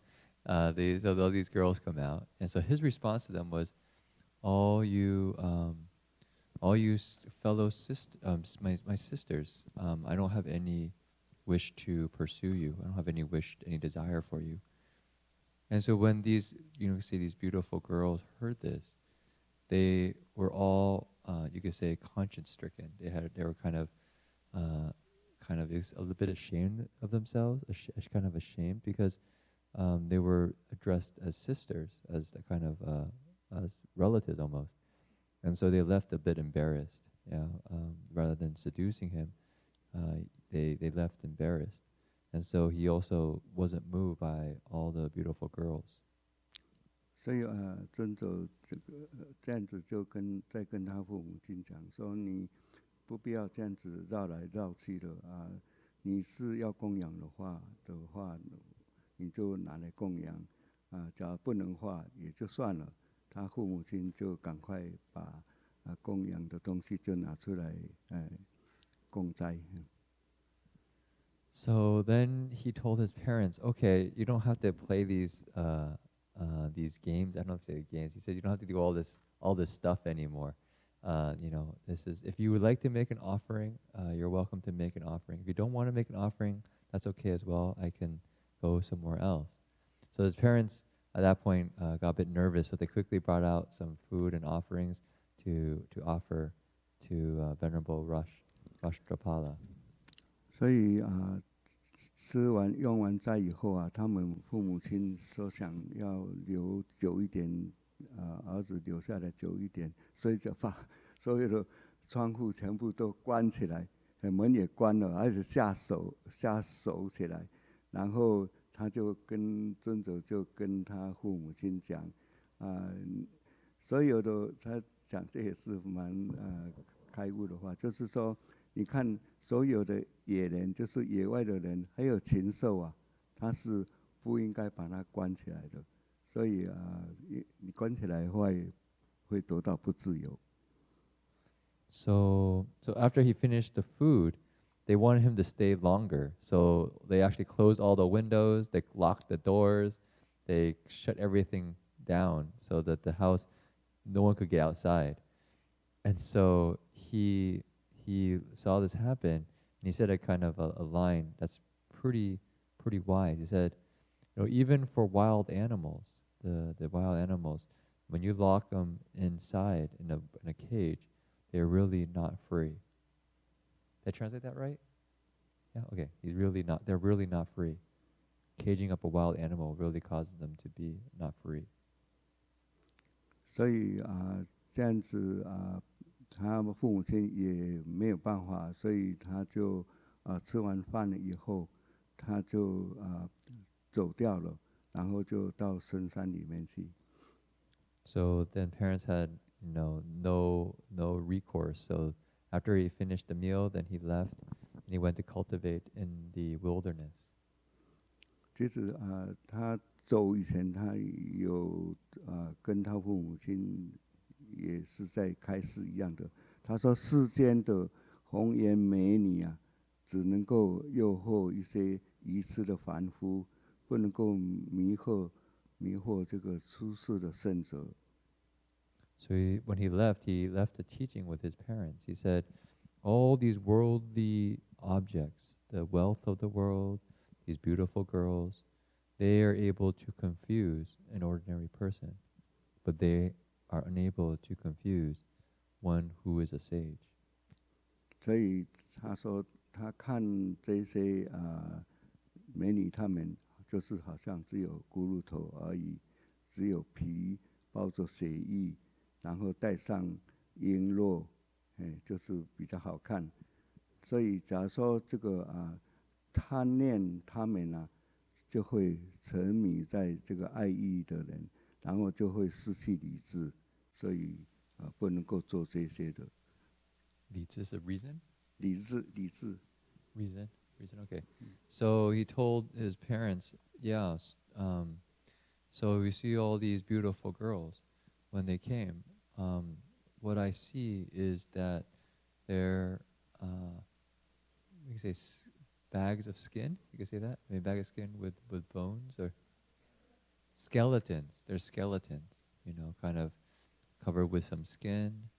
all these girls come out, and so his response to them was, all you fellow my sisters, I don't have any wish to pursue you. I don't have any desire for you. And so when these these beautiful girls heard this, they were all you could say conscience stricken. They were kind of a little bit ashamed of themselves, kind of ashamed because they were addressed as sisters, as the kind of as relatives almost, and so they left a bit embarrassed. Yeah, rather than seducing him, they left embarrassed, and so he also wasn't moved by all the beautiful girls. 所以尊者这样子就再跟他父母亲讲说，你不必要这样子绕来绕去的你是要供养的话，你就拿来供养假如不能的话也就算了。他父母亲就赶快把供养的东西就拿出来供斋。So then he told his parents, "Okay, you don't have to play these games. I don't know if they're games." He said, "You don't have to do all this stuff anymore. This is if you would like to make an offering, you're welcome to make an offering. If you don't want to make an offering, that's okay as well. I can go somewhere else." So his parents at that point got a bit nervous, so they quickly brought out some food and offerings to offer to Venerable Rashtrapala. 所以吃完用完斋以后他们父母亲说想要留久一点，儿子留下来久一点，所以就把所有的窗户全部都关起来，门也关了，而且下手起来，然后他就跟尊者就跟他父母亲讲，所有的他讲这也是蛮开悟的话，就是说，你看所有的野人，就是野外的人，还有禽兽他是不应该把它关起来的，所以你关起来会得到不自由。So after he finished the food, they wanted him to stay longer. So they actually closed all the windows, they locked the doors, they shut everything down so that the house, no one could get outside. And so he saw this happen, and he said a kind of a line that's pretty wise. He said, even for wild animals, the wild animals, when you lock them inside in a cage, they're really not free. Did I translate that right? Yeah, okay. They're really not free. Caging up a wild animal really causes them to be not free. 所以这样子他们父母亲也没有办法，所以他就吃完饭了以后，他就走掉了，然后就到深山里面去。So then parents had no recourse. So after he finished the meal, then he left and he went to cultivate in the wilderness. 其实他走以前，他有跟他父母亲也是在开示一样的。他说世间的红颜美女只能够诱惑一些愚痴的凡夫，不能够迷惑这个出世的圣者。So when he left the teaching with his parents. He said, all these worldly objects, the wealth of the world, these beautiful girls, they are able to confuse an ordinary person, but they are unable to confuse one who is a sage. 所以他说，他看这些美女，她们就是好像只有骷髅头而已，只有皮包着血液，然后带上璎珞，就是比较好看。所以假如说这个贪念他们就会沉迷在这个爱欲的人，然后就会失去理智，所以不能够做这些的。理智 is a reason? 理智。Reason, okay. So he told his parents, yeah, so we see all these beautiful girls. When they came, what I see is that they're, you can say bags of skin, you can say that? Maybe a bag of skin with bones, or skeletons. They're skeletons, kind of covered with some skin,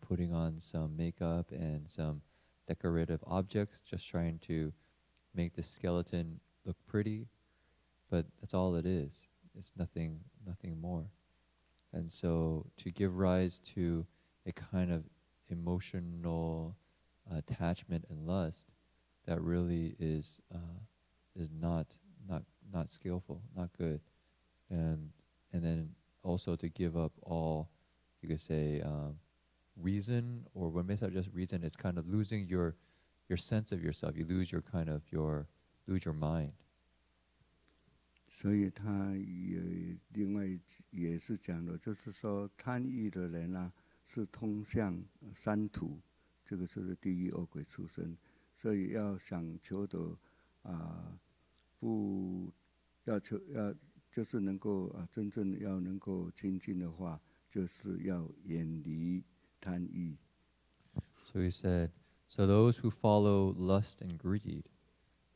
putting on some makeup and some decorative objects, just trying to make the skeleton look pretty, but that's all it is. It's nothing more. And so to give rise to a kind of emotional attachment and lust, that really is not skillful, not good. And then also to give up all, you could say, reason, or when it's not just reason, it's kind of losing your sense of yourself. You lose your lose your mind. 所以他也另外也是讲了，就是说贪欲的人是通向三途，这个就是地狱恶鬼畜生。所以要想求得不要就是能够真正要能够亲近的话，就是要远离贪欲。So he said, so those who follow lust and greed,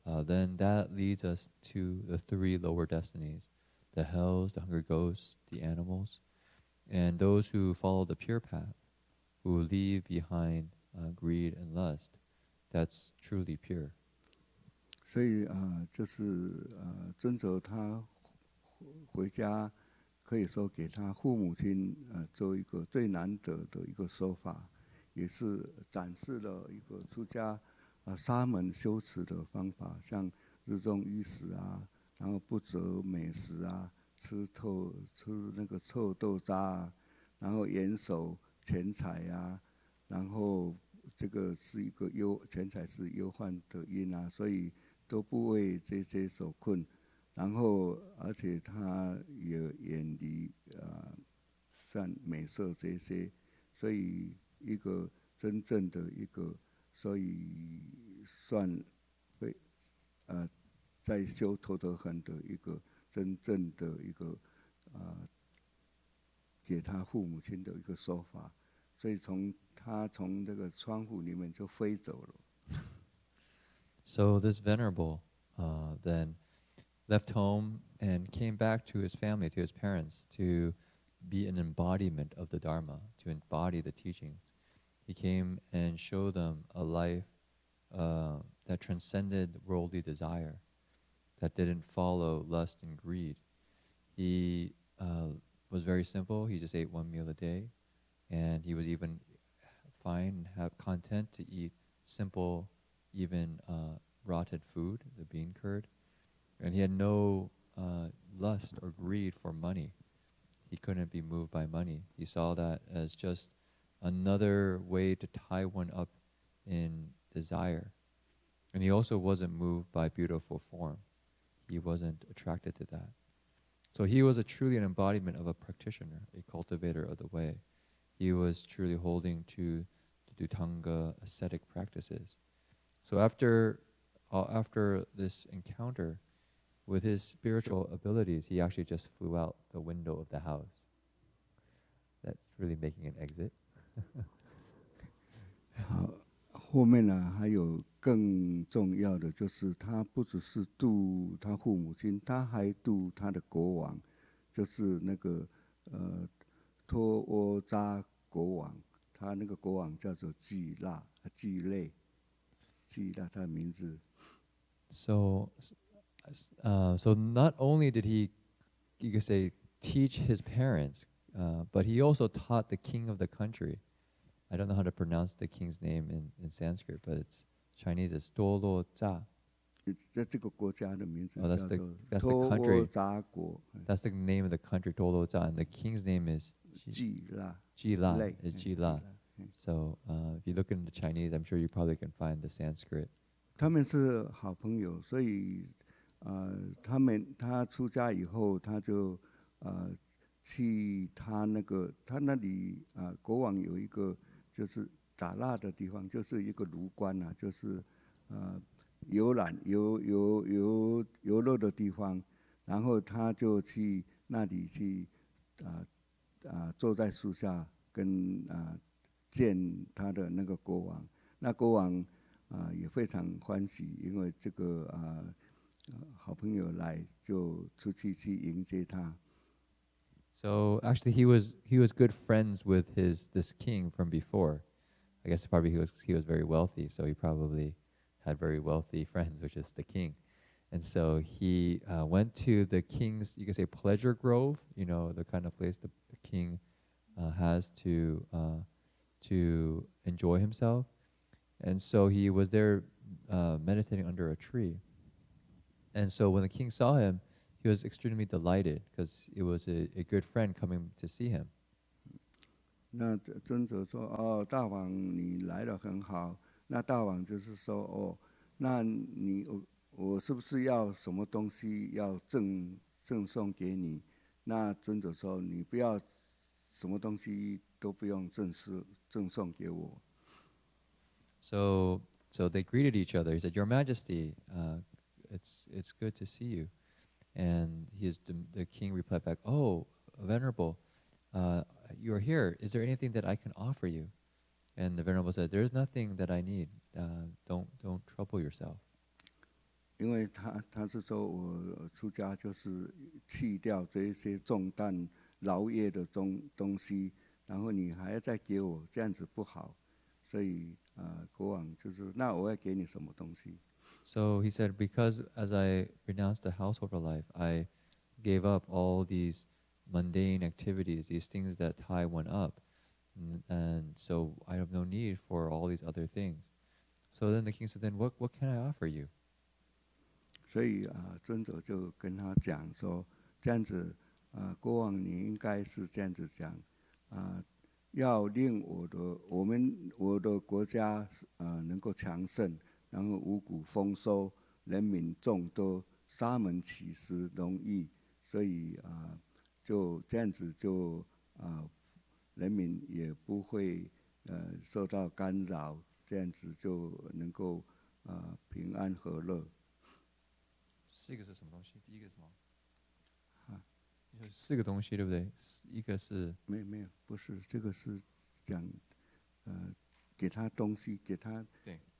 then that leads us to the three lower destinies, the hells, the hungry ghosts, the animals, and those who follow the pure path, who leave behind greed and lust, that's truly pure. 所以就是遵守他回家，可以说给他父母亲做一个最难得的一个说法，也是展示了一个出家沙门修持的方法，像日中衣食然后不择美食吃那个臭豆渣然后严守钱财然后这个是一个钱财是忧患的因所以都不为这些所困，然后而且他也远离善美色这些，所以一个真正的一个，所以算会在修头陀恒的一个真正的一个给他父母亲的一个说法，所以他从这个窗户里面就飞走了。So this venerable then left home and came back to his family, to his parents, to be an embodiment of the Dharma, to embody the teachings. He came and showed them a life that transcended worldly desire, that didn't follow lust and greed. He was very simple. He just ate one meal a day, and he was even fine and content to eat simple, even rotted food, the bean curd. And he had no lust or greed for money. He couldn't be moved by money. He saw that as just another way to tie one up in desire. And he also wasn't moved by beautiful form. He wasn't attracted to that. So he was truly an embodiment of a practitioner, a cultivator of the way. He was truly holding to the Dhutanga ascetic practices. So after this encounter with his spiritual abilities, he actually just flew out the window of the house. That's really making an exit. 后面还有更重要的，就是他不只是度他父母亲，他还度他的国王，就是那个托沃扎国王，他那个国王叫做巨类。记了他的名字。So not only did he, you could say, teach his parents, but he also taught the king of the country. I don't know how to pronounce the king's name in Sanskrit, but it's Chinese. It's Dolo Zha. 在这个国家的名字 Oh, 叫做 that's the 托 country. 沃扎国， That's the name of the country, Dolo Zha, and the king's name is 季拉 Jila. 类 Is Jila. So if you look into Chinese, I'm sure you probably can find the Sanskrit. 他们是好朋友，所以他出家以后，他就去他那里国王有一个就是打蜡的地方，就是一个炉关啊，就是游乐的地方，然后他就去那里去坐在树下跟见他的那个国王，那国王也非常欢喜，因为这个好朋友来，就出去迎接他。So actually, he was good friends with this king from before. I guess probably he was very wealthy, so he probably had very wealthy friends, which is the king. And so he went to the king's, you could say, pleasure grove. You know, the kind of place the king has to enjoy himself. And so he was there meditating under a tree. And so when the king saw him, he was extremely delighted because it was a good friend coming to see him. 那尊者说：“哦，大王你来了很好。”那大王就是说：“哦，那我是不是要什么东西要赠送给你？”那尊者说：“你不要什么东西都不用赠送给我。” So they greeted each other. He said, "Your Majesty, it's good to see you." And the king replied back, "Oh, Venerable, you are here. Is there anything that I can offer you?" And the Venerable said, "There is nothing that I need. Don't trouble yourself." 因为他是说我出家就是弃掉这一些重担劳业的东西，然后你还要再给我，这样子不好。所以国王就是那我要给你什么东西？ So he said, because as I renounced the householder life, I gave up all these mundane activities, these things that tie one up. And so I have no need for all these other things. So then the king said, then what can I offer you? 所以尊者就跟他讲说，这样子国王你应该是这样子讲要令我的国家能够强盛，然后五谷丰收，人民众多，沙门乞食容易，所以就这样子就人民也不会受到干扰，这样子就能够平安和乐。四个是什么东西？第一个是什么？有四个东西，对不对？一个是没有，不是这个是讲给他东西，给他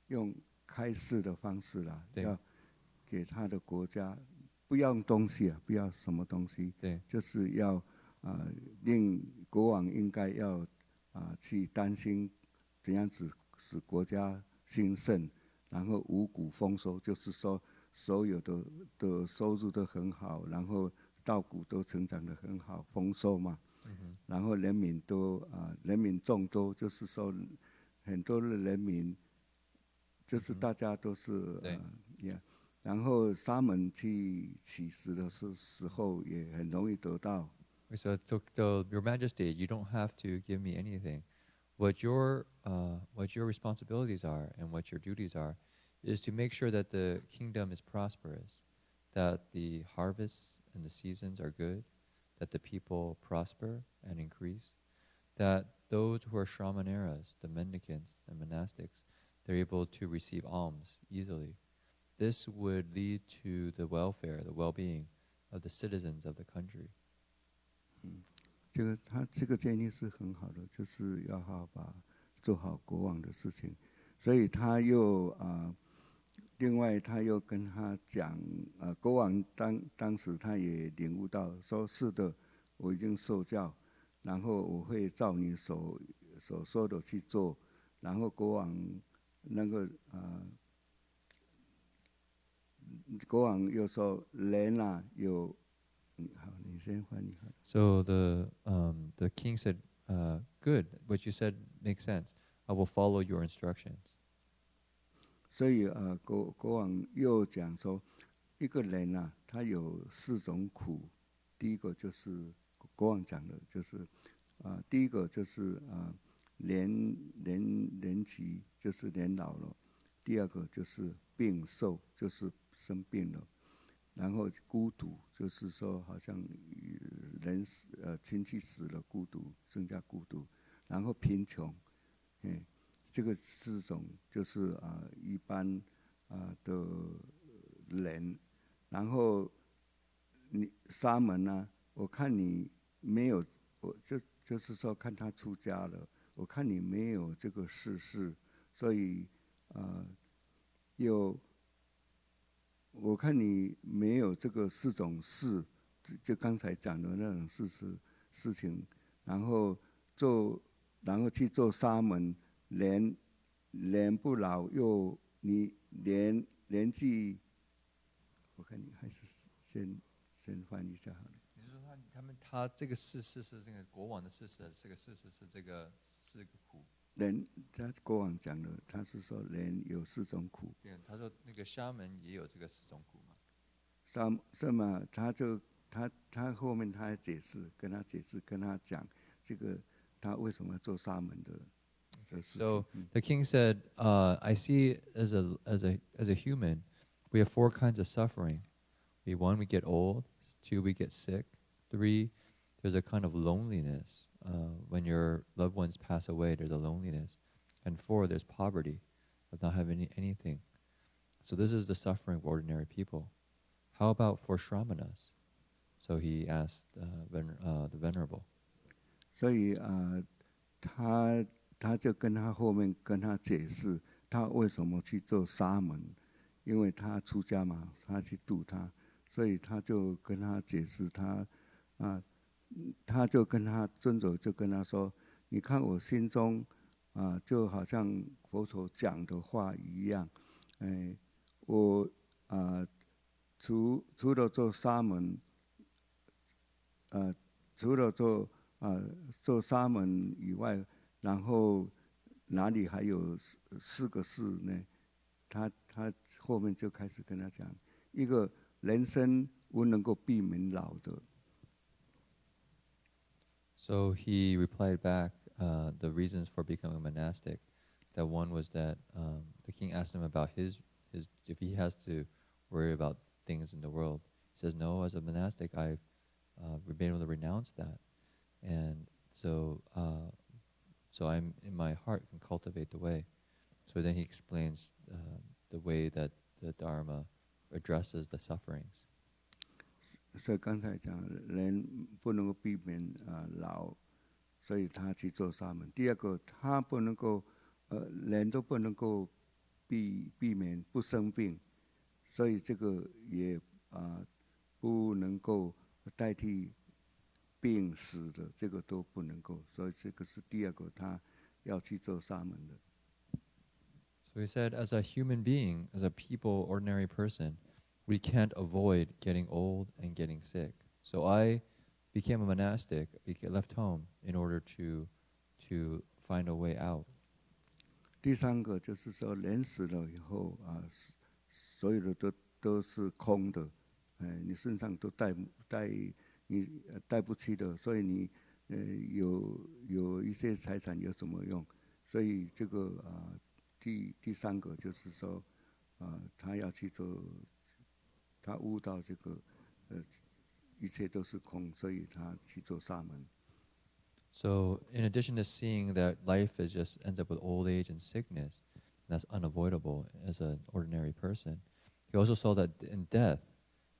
用开示的方式啦，要给他的国家，不要用东西啊，不要什么东西，就是要令国王应该要去担心怎样子使国家兴盛，然后五谷丰收，就是说所有的收入都很好，然后稻谷都成长得很好，丰收嘛。然后人民众多，就是说很多的人民，就是大家都是然后沙门去乞食的时候也很容易得到。So Your Majesty, you don't have to give me anything. What your responsibilities are and what your duties are is to make sure that the kingdom is prosperous, that the harvests and the seasons are good, that the people prosper and increase, that those who are shramaneras, the mendicants and monastics, they're able to receive alms easily. This would lead to the welfare, the well-being of the citizens of the country. 他这个建议是很好的，就是要好好做好国王的事情，所以他又另外他又跟他讲，国王当时他也领悟到，说是的，我已经受教，然后我会照你所说的去做，然后国王那个国王又说人啊有，好，你先翻译好。So the king said, "Good, what you said makes sense. I will follow your instructions." 所以国王又讲说，一个人啊，他有4种苦。第一个就是国王讲的，就是第一个就是年纪，就是年老了；第二个就是病寿，就是生病了；然后孤独，就是说好像人亲戚死了，孤独，增加孤独；然后贫穷，这个4种就是一般的人。然后你沙门啊，我看你没有，就是说看他出家了，我看你没有这个世事，所以我看你没有这个4种事，就刚才讲的那种事情，然后去做沙门，年不老又你年纪，我看你还是先翻译一下好了。你是说他这个事是这个国王的事实，这个事实是这个4个苦？他国王讲的，他是说人有4种苦。对，他说那个沙门也有这个4种苦嘛。是吗？他后面他还解释，跟他讲这个他为什么要做沙门的事情。So the king said, "I see as a human, we have 4 kinds of suffering. One, we get old. 2, we get sick. 3, there's a kind of loneliness. When your loved ones pass away, there's a loneliness. And 4, there's poverty of not having anything. So this is the suffering of ordinary people. How about for Shramanas?" So he asked the Venerable. 所以他就跟他后面跟他解释，他为什么去做沙门，因为他出家嘛，他去度他，所以他就跟他解释他就跟他尊者就跟他说，你看我心中就好像佛陀讲的话一样，我除了做沙门，除了做沙门以外，然后哪里还有4个事呢？他后面就开始跟他讲，一个人生不能够避免老的。So he replied back the reasons for becoming monastic. That one was that the king asked him about his if he has to worry about things in the world. He says, "No, as a monastic, I've been able to renounce that, and so I'm in my heart can cultivate the way." So then he explains the way that the Dharma addresses the sufferings. 所以刚才讲人不能够避免老，所以他去做沙门。第二个，他不能够人都不能够避免不生病，所以这个也不能够代替病死的，这个都不能够，所以这个是第二个他要去做沙门的。So he said, as a human being, as a people, ordinary person, we can't avoid getting old and getting sick. So I became a monastic, left home in order to find a way out. 第三个就是说，人死了以后所有的都是空的，你身上都你带不起的，所以你有一些财产有什么用？所以这个第三个就是说，他要去做。他悟到这个一切都是空，所以他去做沙门。So in addition to seeing that life is just ends up with old age and sickness, and that's unavoidable as an ordinary person, he also saw that in death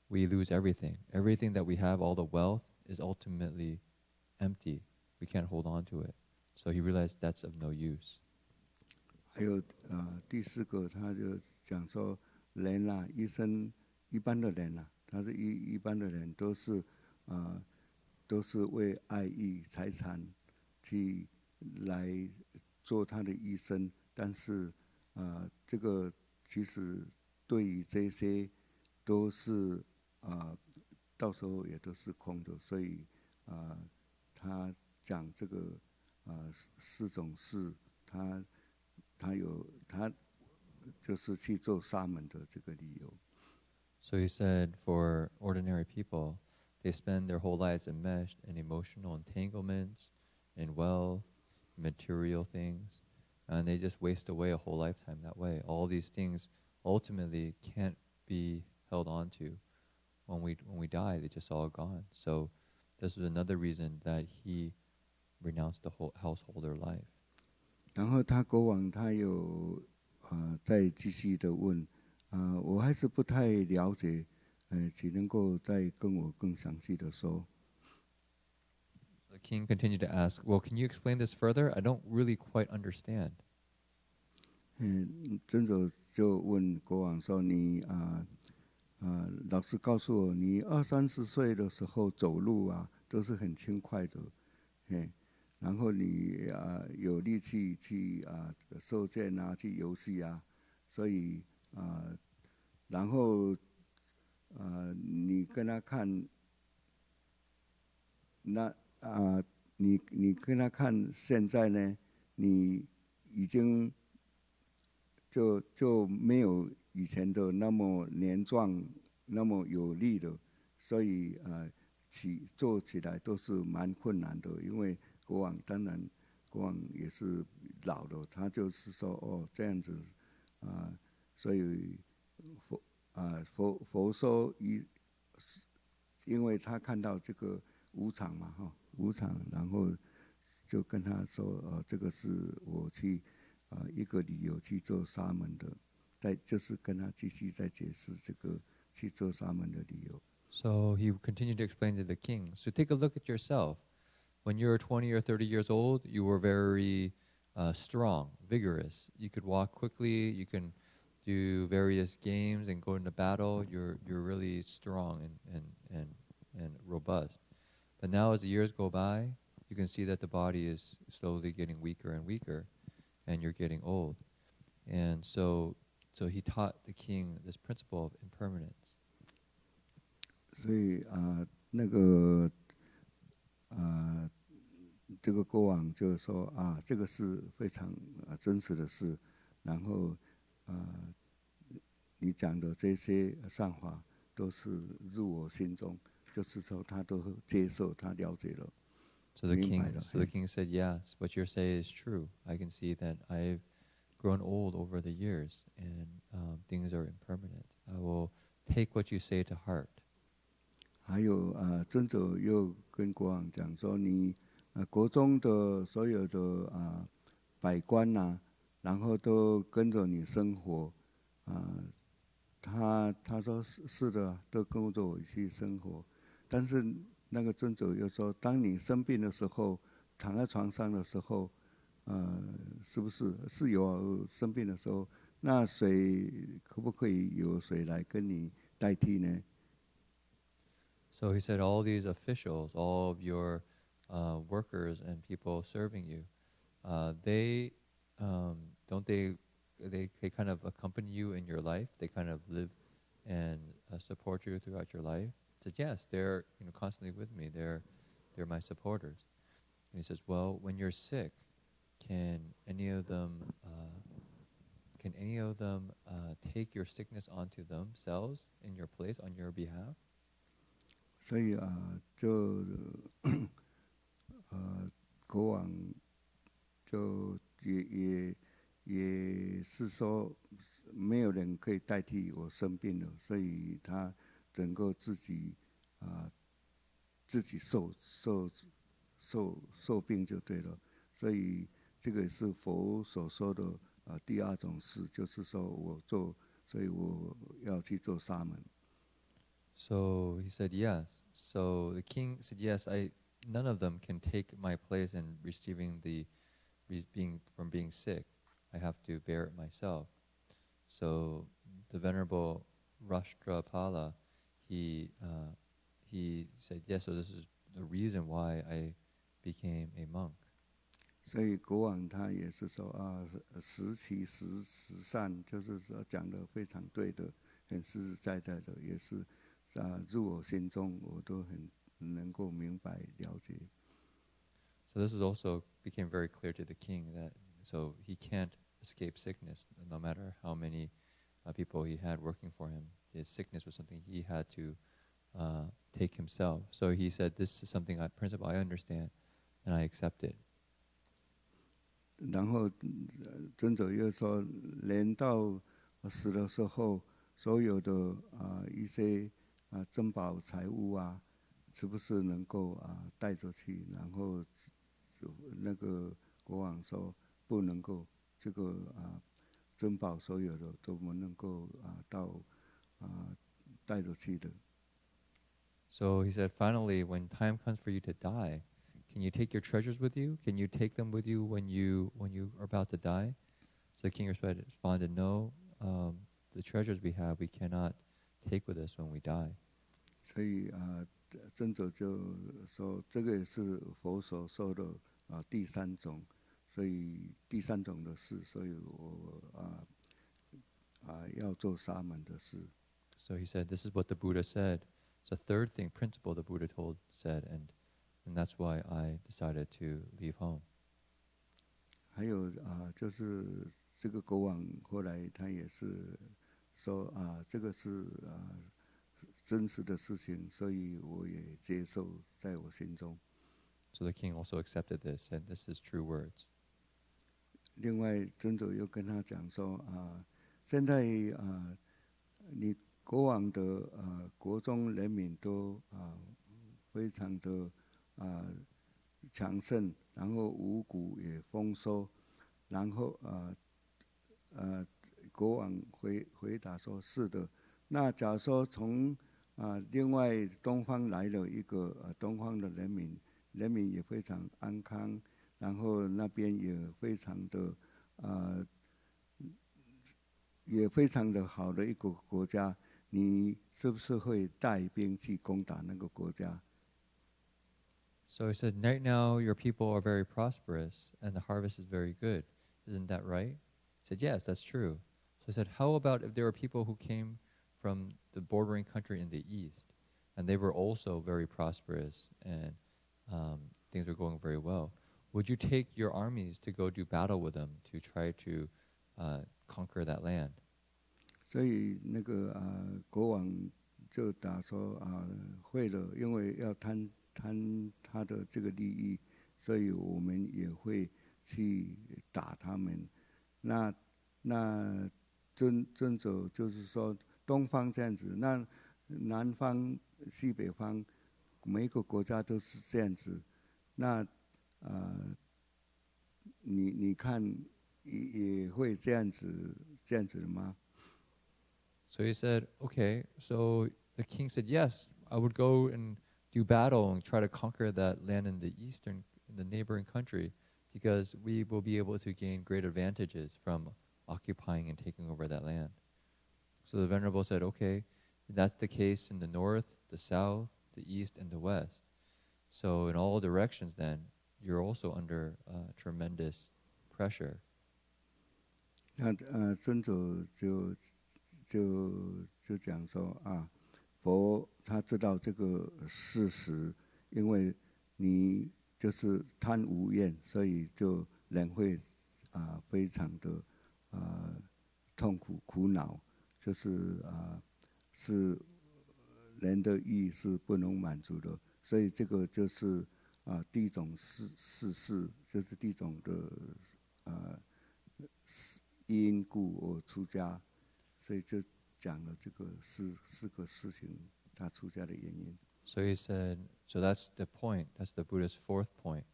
we lose everything. Everything that we have, all the wealth, is ultimately empty. We can't hold on to it. So he realized that's of no use. 还有第4个，他就讲说，人啊，一般的人啊，他是一般的人都是为爱欲财产去来做他的一生，但是这个其实对于这些都是到时候也都是空的，所以他讲这个4种事，他就是去做沙门的这个理由。So he said, for ordinary people, they spend their whole lives enmeshed in emotional entanglements, in wealth, material things, and they just waste away a whole lifetime that way. All these things ultimately can't be held on to. When we die, they just all gone. So this is another reason that he renounced the whole householder life. 然后国王他有再继续的问，我还是不太了解，只能够再跟我更详细的说。The king continued to ask, well, can you explain this further? I don't really quite understand. 尊者就问国王说：“你老师告诉我，你20-30岁的时候走路都是很轻快的，然后你有力气去射箭去游戏所以然后你跟他看，你跟他看现在呢，你已经就没有以前的那么年壮，那么有力了，所以做起来都是蛮困难的。因为国王也是老了，他就是说这样子所以佛说因为他看到这个无常嘛无常，然后就跟他说这个是我去一个理由去做沙门的，就是跟他继续在解释这个去做沙门的理由。So he continued to explain to the king, so take a look at yourself. When you were 20 or 30 years old, you were very strong, vigorous. You could walk quickly, you can do various games and go into battle. You're really strong and robust. But now as the years go by, you can see that the body is slowly getting weaker and weaker, and you're getting old. And so he taught the king this principle of impermanence. 所以这个国王就说这个是非常真实的事，然后你讲的这些善法都是入我心中，就是说他都接受，他了解了。So the king said, yes, what you're saying is true. I can see that I've grown old over the years, and things are impermanent. I will take what you say to heart. 还有尊者又跟国王讲说，你国中的所有的百官然后都跟着你生活他说是的，都跟着我一起生活，但是那个尊者又说，当你生病的时候，躺在床上的时候，是不是有生病的时候？那谁可不可以有谁来跟你代替呢？ So he said, all these officials, all of your workers and people serving you, they don't they kind of accompany you in your life. They kind of live and support you throughout your life. He said, yes, they're constantly with me. They're my supporters. And he says, well, when you're sick, can any of them take your sickness onto themselves in your place on your behalf? 所以就国王就也是说，没有人可以代替我生病了，所以他能够自己受病就对了。所以这个是佛所说的第二种事，就是说所以我要去做沙门。So he said, yes. So the king said, yes, none of them can take my place in receiving being sick. I have to bear it myself. So the Venerable Rashtrapala, he said, yes, so this is the reason why I became a monk. 所以国王他也是说时其时善，就是说讲得非常对的。很实实在在的，也是入我心中，我都很能够明白了解。So this is also became very clear to the king that so he can't escape sickness, no matter how many people he had working for him. His sickness was something he had to take himself. So he said, "This is something principle I understand, and I accept it." 然后尊者又说，连到死的时候，所有的一些珍宝财物啊，是不是能够带着去？然后那个国王说不能够，这个珍宝所有的都不能够到带着去的。So he said, finally, when time comes for you to die, can you take your treasures with you? Can you take them with you when you are about to die? So the king responded, no, the treasures we have, we cannot take with us when we die. 所以尊者就说，这个也是佛所说的第三种，所以第三种的事，所以我要做沙门的事。So he said, this is what the Buddha said. It's a third thing, principle the Buddha said, and that's why I decided to leave home. 还有就是这个国王后来他也是说这个是真实的事情，所以我也接受在我心中。So the king also accepted this, and this is true words. 另外，尊者又跟他讲说现在你国王的国中人民都非常的强盛，然后五谷也丰收，然后国王回答说：“是的。”那假如说从另外东方来了一个东方的人民，人民也非常安康，然后那边也非常的也非常的好的一个国家，你是不是会带兵去攻打那个国家？ So he said, right now your people are very prosperous and the harvest is very good. Isn't that right? He said, yes, that's true. So he said, how about if there were people who came from the bordering country in the east and they were also very prosperous and things were going very well? Would you take your armies to go do battle with them to try to conquer that land? 所以那个国王就打说会的，因为要贪他的这个利益，所以我们也会去打他们。那尊者就是说，东方这样子，那南方、西北方每一个国家都是这样子。那你看也会这样子的吗？ So he said, okay. So the king said, yes, I would go and do battle and try to conquer that land in the neighboring country, because we will be able to gain great advantages from occupying and taking over that land. So the Venerable said, okay, that's the case in the north, the south, the east, and the west. So in all directions then, you're also under tremendous pressure. 那尊者就讲说佛他知道这个事实，因为你就是贪无厌，所以就人会非常的痛苦苦恼，就是是人的欲是不能满足的，所以这个就是第一种事，就是第一种的因故我出家，所以就讲了这个四个事情，他出家的原因。So he said, so that's the point, that's the Buddha's fourth point,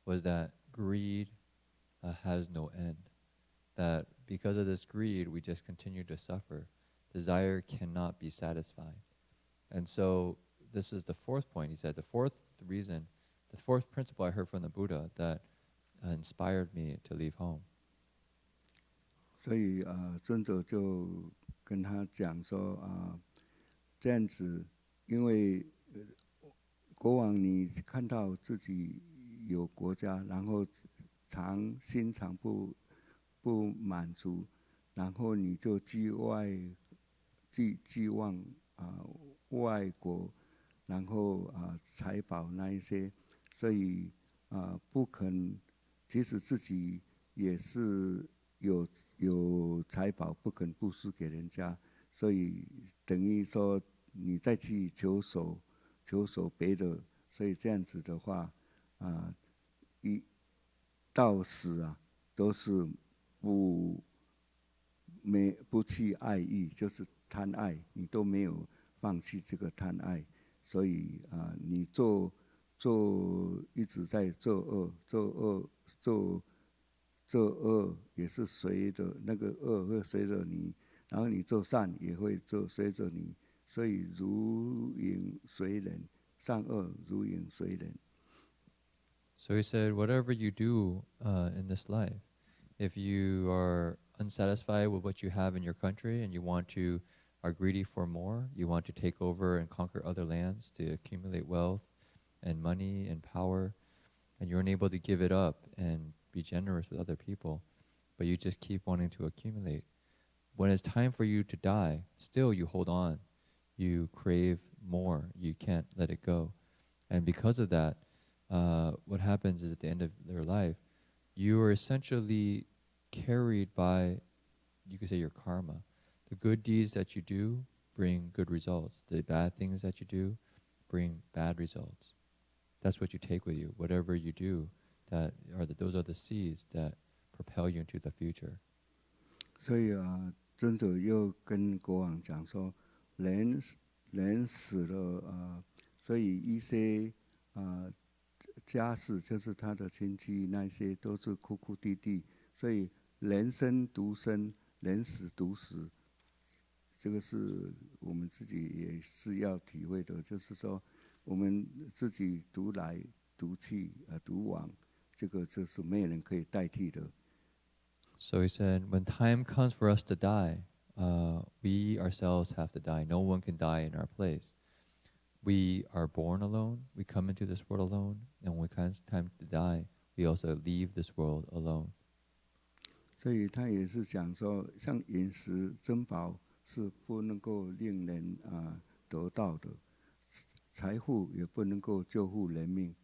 was that greed has no end. That because of this greed, we just continue to suffer. Desire cannot be satisfied. And so this is the fourth point. He said the fourth reason, the fourth principle I heard from the Buddha that inspired me to leave home. 所以尊者就跟他讲说这样子，因为国王你看到自己有国家，然后心常不满足，然后你就寄望外国，然后财宝那一些，所以不肯，即使自己也是有财宝，不肯布施给人家，所以等于说你再去求守别的，所以这样子的话，一到死都是不去爱欲，就是贪爱，你都没有放弃这个贪爱，所以你一直在做恶也是随着那个恶会随着你，然后你做善也会随着你，所以如影随人，善恶如影随人。So he said, whatever you do in this life, if you are unsatisfied with what you have in your country and are greedy for more, you want to take over and conquer other lands to accumulate wealth and money and power, and you're unable to give it up and be generous with other people, but you just keep wanting to accumulate. When it's time for you to die, still you hold on. You crave more. You can't let it go. And because of that, what happens is at the end of their life, you are essentially carried by, you could say, your karma. The good deeds that you do bring good results. The bad things that you do bring bad results. That's what you take with you. Whatever you do, those are the seeds that propel you into the future. 所以尊者又跟国王讲说，人死了所以一些家事就是他的亲戚那些都是哭哭啼啼，所以人生独生，人死独死，这个是我们自己也是要体会的，就是说我们自己独来独去独往，这个就是没有人可以代替的。So he said, when time comes for us to die, we ourselves have to die. No one can die in our place. We are born alone, we come into this world alone, and when it comes time to die, we also leave this world alone. 所以他也是讲说，像饮食珍宝是不能够令人得到的，财富也不能够救护人命。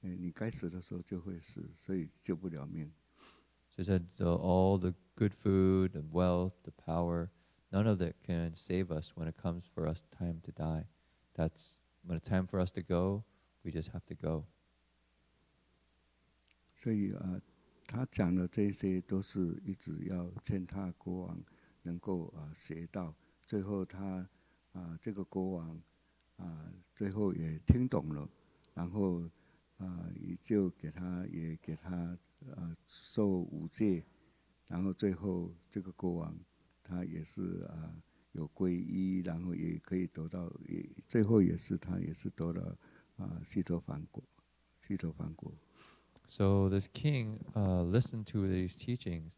你该死的时候就会死，所以救不了命。So he said, all the good food and wealth, the power, none of it can save us when it comes for us time to die. That's when it's time for us to go, we just have to go. 所以他讲的这些都是一直要劝他国王能够学到，最后他这个国王最后也听懂了，然后也就给他受五戒，然后最后这个国王他也是有皈依，然后也可以得到，最后他也是得了须陀洹果。So this king listened to these teachings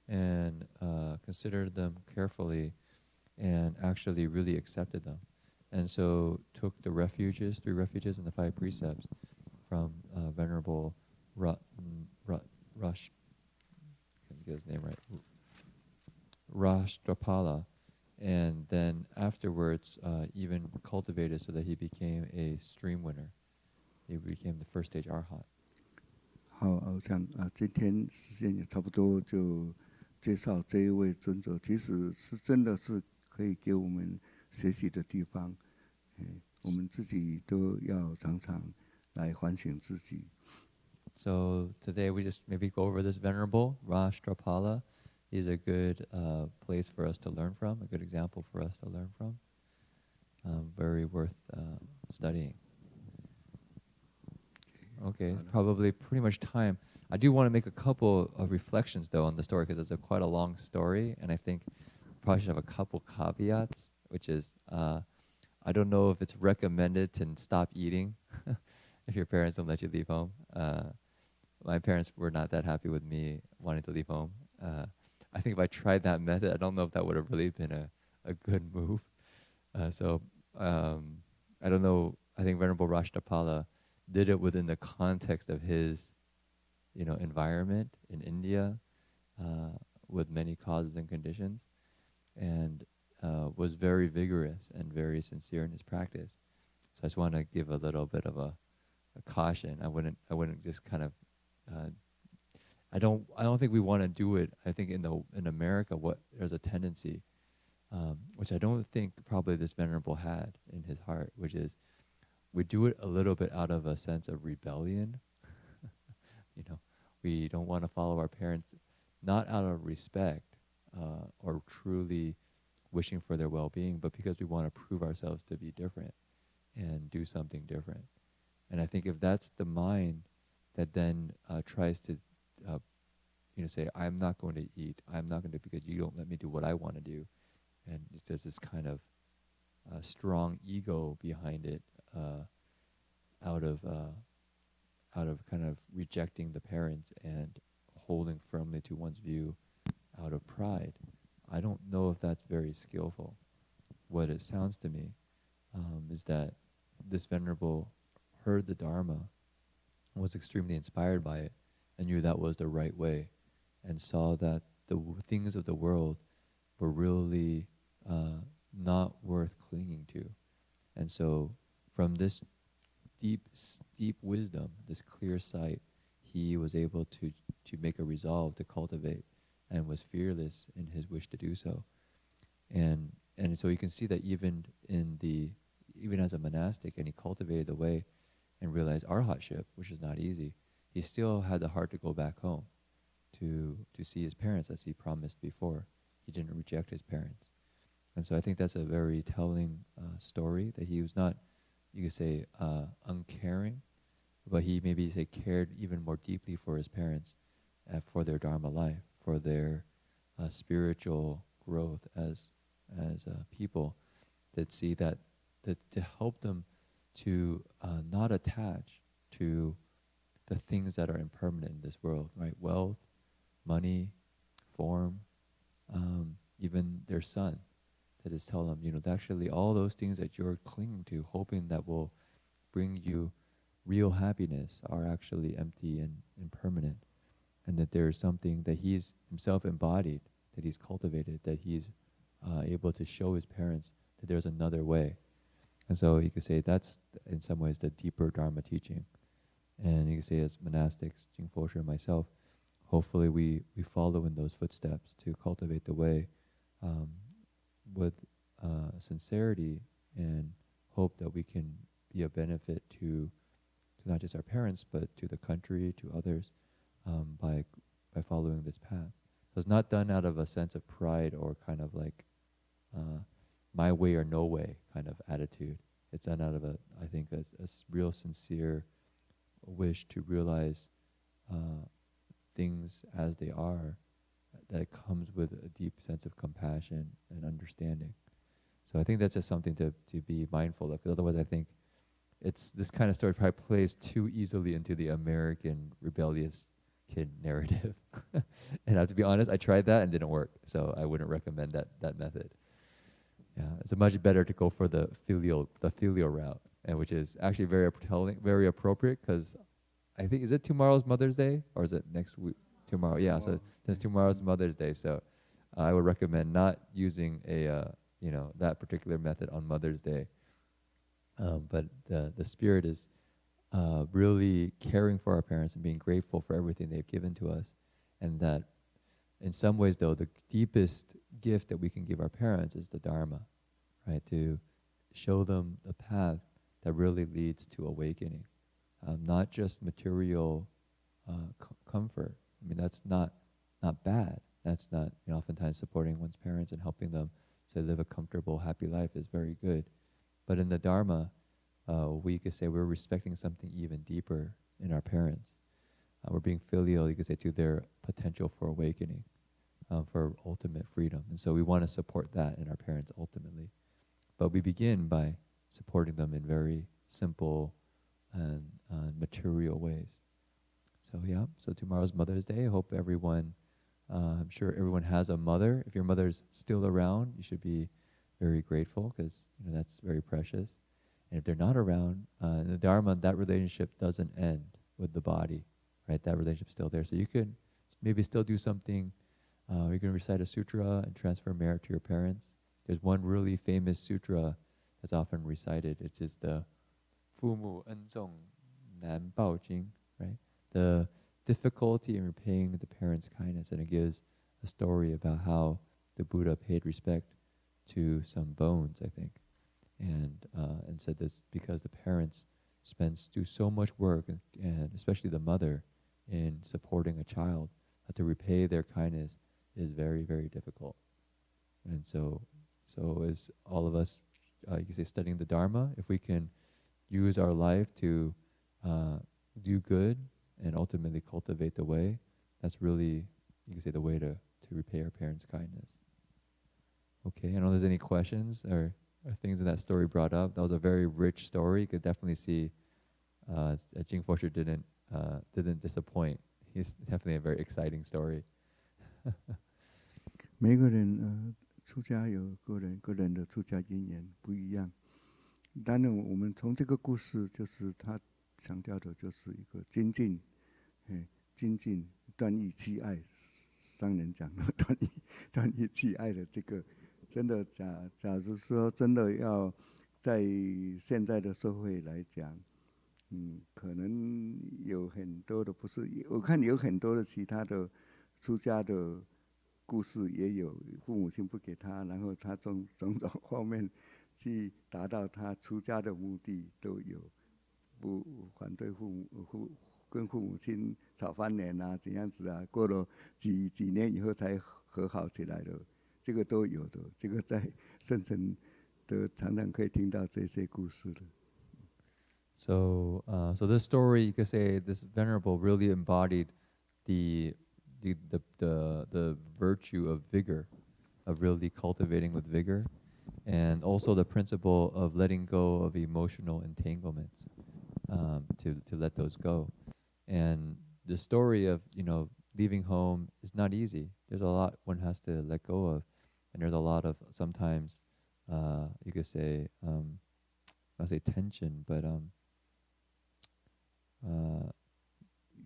and considered them carefully and actually really accepted them. And so took the 3 refuges and the 5 precepts from Venerable Rush, can't get his name right, Rashtrapala, and then afterwards even cultivated so that he became a stream winner. He became the first stage arhat. 好，我想今天时间也差不多，就介绍这一位尊者，其实是真的是可以给我们学习的地方。我们自己都要常常来反省自己。So today we just maybe go over this Venerable Rashtrapala. He's a good place for us to learn from, a good example for us to learn from. Very worth studying. Okay, it's probably pretty much time. I do want to make a couple of reflections, though, on the story, because it's quite a long story, and I think probably should have a couple caveats, which is I don't know if it's recommended to stop eating if your parents don't let you leave home. My parents were not that happy with me wanting to leave home. I think if I tried that method, I don't know if that would have really been a good move. So I don't know. I think Venerable Rashtrapala did it within the context of his, environment in India, with many causes and conditions, and was very vigorous and very sincere in his practice. So I just want to give a little bit of a caution. I wouldn't just kind of I don't think we want to do it. I think in America, there's a tendency, which I don't think probably this venerable had in his heart, which is we do it a little bit out of a sense of rebellion. We don't want to follow our parents, not out of respect or truly wishing for their well-being, but because we want to prove ourselves to be different and do something different. And I think if that's the mind that then tries to say, I'm not going to eat, I'm not going to, because you don't let me do what I want to do. And there's this kind of strong ego behind it, out of kind of rejecting the parents and holding firmly to one's view out of pride. I don't know if that's very skillful. What it sounds to me is that this venerable heard the Dharma, was extremely inspired by it, and knew that was the right way, and saw that the things of the world were really not worth clinging to. And so from this deep wisdom, this clear sight, he was able to make a resolve to cultivate, and was fearless in his wish to do so. And so you can see that even as a monastic, and he cultivated the way and realized arhatship, which is not easy, he still had the heart to go back home to see his parents as he promised before. He didn't reject his parents. And so I think that's a very telling story, that he was not, you could say, uncaring, but he maybe cared even more deeply for his parents, for their Dharma life, for their spiritual growth as people, that see that to help them to not attach to the things that are impermanent in this world, right? Wealth, money, form, even their son. That is tell them, actually all those things that you're clinging to, hoping that will bring you real happiness, are actually empty and impermanent. And that there is something that he's himself embodied, that he's cultivated, that he's able to show his parents that there's another way. And so you could say that's in some ways the deeper Dharma teaching. And you could say as monastics, Jin-Fo and myself, hopefully we follow in those footsteps to cultivate the way with sincerity, and hope that we can be a benefit to not just our parents, but to the country, to others, by following this path. So it's not done out of a sense of pride or kind of like my way or no way kind of attitude. It's done out of a real sincere wish to realize things as they are, that comes with a deep sense of compassion and understanding. So I think that's just something to be mindful of, because otherwise I think this kind of story probably plays too easily into the American rebellious kid narrative. And I have to be honest, I tried that and didn't work, so I wouldn't recommend that method. Yeah, it's much better to go for the filial route, and which is actually very appropriate, because I think, is it tomorrow's Mother's Day, or is it next week? Tomorrow, yeah. So since tomorrow's Mother's Day, so I would recommend not using that particular method on Mother's Day. But the spirit is really caring for our parents and being grateful for everything they've given to us, and that in some ways, though, the deepest gift that we can give our parents is the Dharma, right? To show them the path that really leads to awakening, not just material comfort. I mean, that's not bad. That's not, oftentimes supporting one's parents and helping them to live a comfortable, happy life is very good. But in the Dharma, we could say we're respecting something even deeper in our parents. We're being filial, you could say, to their potential for awakening, for ultimate freedom. And so we want to support that in our parents ultimately. But we begin by supporting them in very simple and material ways. So yeah, so tomorrow's Mother's Day. I hope everyone, I'm sure everyone has a mother. If your mother's still around, you should be very grateful, because that's very precious. And if they're not around, in the Dharma, that relationship doesn't end with the body, right? That relationship's still there. So you could maybe still do something. You can recite a sutra and transfer merit to your parents. there's one really famous sutra that's often recited. It's just the 父母恩重难报经, right? The difficulty in repaying the parents' kindness, and it gives a story about how the Buddha paid respect to some bones, I think, and said this because the parents do so much work, and especially the mother, in supporting a child, that to repay their kindness is very, very difficult. And so as all of us, you can say, studying the Dharma, if we can use our life to do good and ultimately cultivate the way, that's really, you can say, the way to repay our parents' kindness. Okay, I don't know if there's any questions or things in that story brought up. That was a very rich story. You could definitely see Jin-Fo didn't disappoint. He's definitely a very exciting story. 每个人出家有个人的出家因缘不一样。当然，我们从这个故事，就是他强调的，就是一个精进，精进断义弃爱。商人讲的断义弃爱的这个，真的假如说真的要在现在的社会来讲，可能有很多的不是，我看有很多的其他的出家的故事也有，父母亲不给他，然后他种种后面去达到他出家的目的都有，不反对跟父母亲吵翻脸啊，怎样子啊，过了几年以后才和好起来的，这个都有的，这个在圣城的常常可以听到这些故事的。So this story, you could say, this venerable really embodied the virtue of vigor, of really cultivating with vigor, and also the principle of letting go of emotional entanglements, to let those go. And the story of, leaving home is not easy. There's a lot one has to let go of, and there's a lot of sometimes, you could say, I'll say tension, but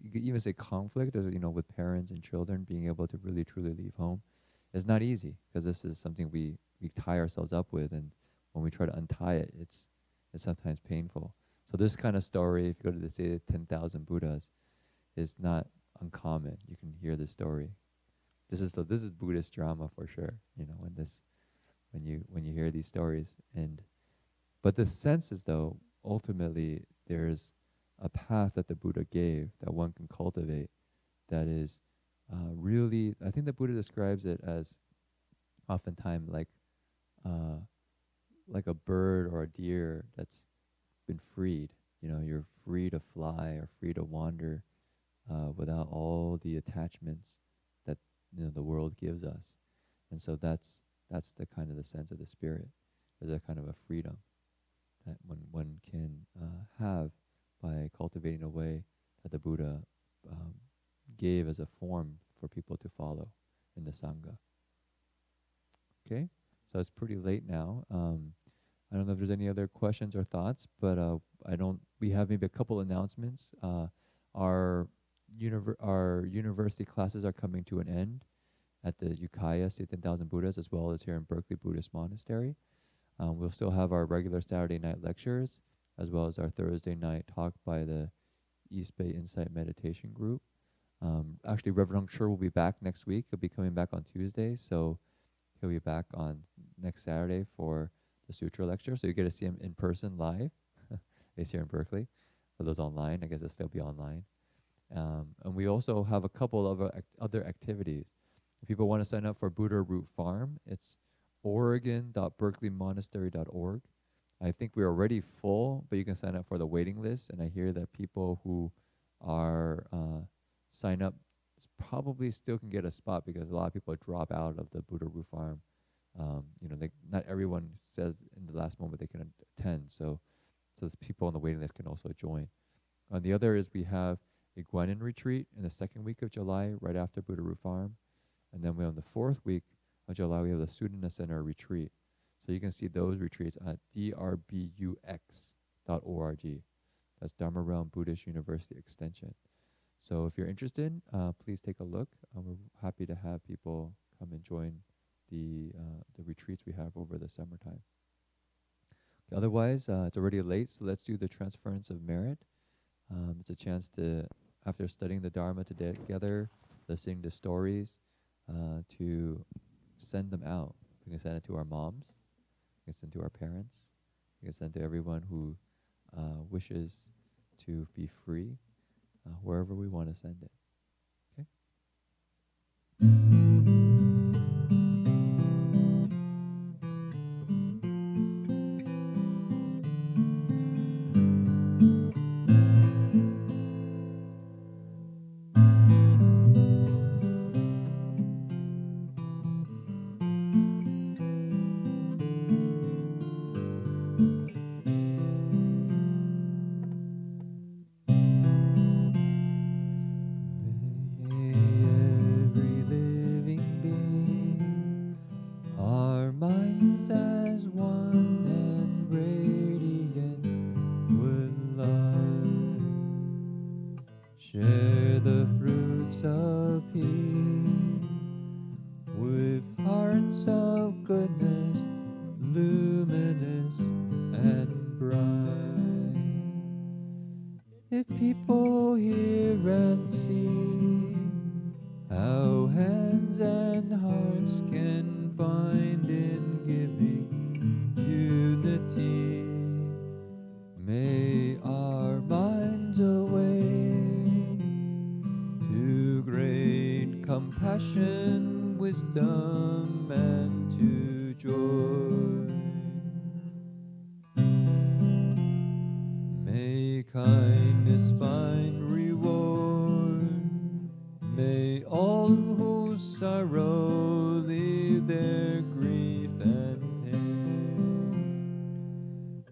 you could even say conflict. There's, with parents and children, being able to really truly leave home is not easy, because this is something we tie ourselves up with, and when we try to untie it, it's sometimes painful. So this kind of story, if you go to the say 10,000 Buddhas, is not uncommon. You can hear this story. This is Buddhist drama for sure. When you hear these stories, but the sense is, though, ultimately there's a path that the Buddha gave that one can cultivate, that is really, I think the Buddha describes it as oftentimes like a bird or a deer that's been freed. You're free to fly or free to wander without all the attachments that the world gives us. And so that's the kind of the sense of the spirit. There's a kind of a freedom that one can have by cultivating a way that the Buddha gave as a form for people to follow in the Sangha. Okay, so it's pretty late now. I don't know if there's any other questions or thoughts, but we have maybe a couple announcements. Our university classes are coming to an end at the Ukiah State 10,000 Buddhas, as well as here in Berkeley Buddhist Monastery. We'll still have our regular Saturday night lectures, as well as our Thursday night talk by the East Bay Insight Meditation Group. Actually, Reverend Hung Sure will be back next week. He'll be coming back on Tuesday, so he'll be back on next Saturday for the Sutra lecture. So you get to see him in person live. He's here in Berkeley. For those online, I guess it'll still be online. And we also have a couple of other activities. If people want to sign up for Buddha Root Farm, it's oregon.berkeleymonastery.org. I think we're already full, but you can sign up for the waiting list. And I hear that people who are sign up probably still can get a spot, because a lot of people drop out of the Buddha Root Farm. Not everyone says in the last moment they can attend. So the people on the waiting list can also join. The other is we have a Guanin retreat in the second week of July, right after Buddha Root Farm. And then on the fourth week of July, we have the Sudana Center retreat. So you can see those retreats at drbux.org. That's Dharma Realm Buddhist University Extension. So if you're interested, please take a look. We're happy to have people come and join the retreats we have over the summertime. Okay, otherwise, it's already late, so let's do the transference of merit. It's a chance to, after studying the Dharma together, listening to stories, to send them out. We can send it to our moms, we can send it to our parents, we can send it to everyone who wishes to be free, wherever we want to send it. Okay? Share the fruits of peace with hearts of goodness, luminous and bright. If people hear and see how hands and hearts can find in giving unity, may our minds awake to great compassion, wisdom, and to joy. May kindness find reward. May all who sorrow leave their grief and pain.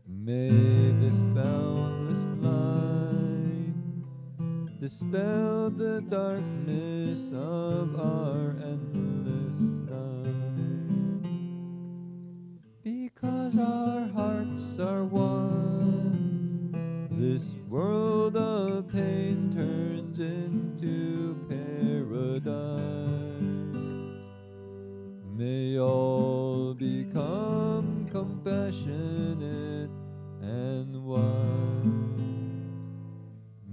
May this boundless light dispel the darkness of our endless night. Because our hearts are one, this world of pain turns into paradise. May all become compassionate and wise.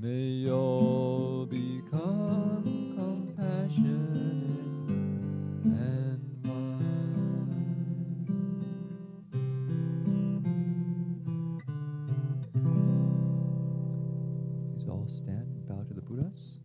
May all become compassionate and wise. Please all stand and bow to the Buddhas.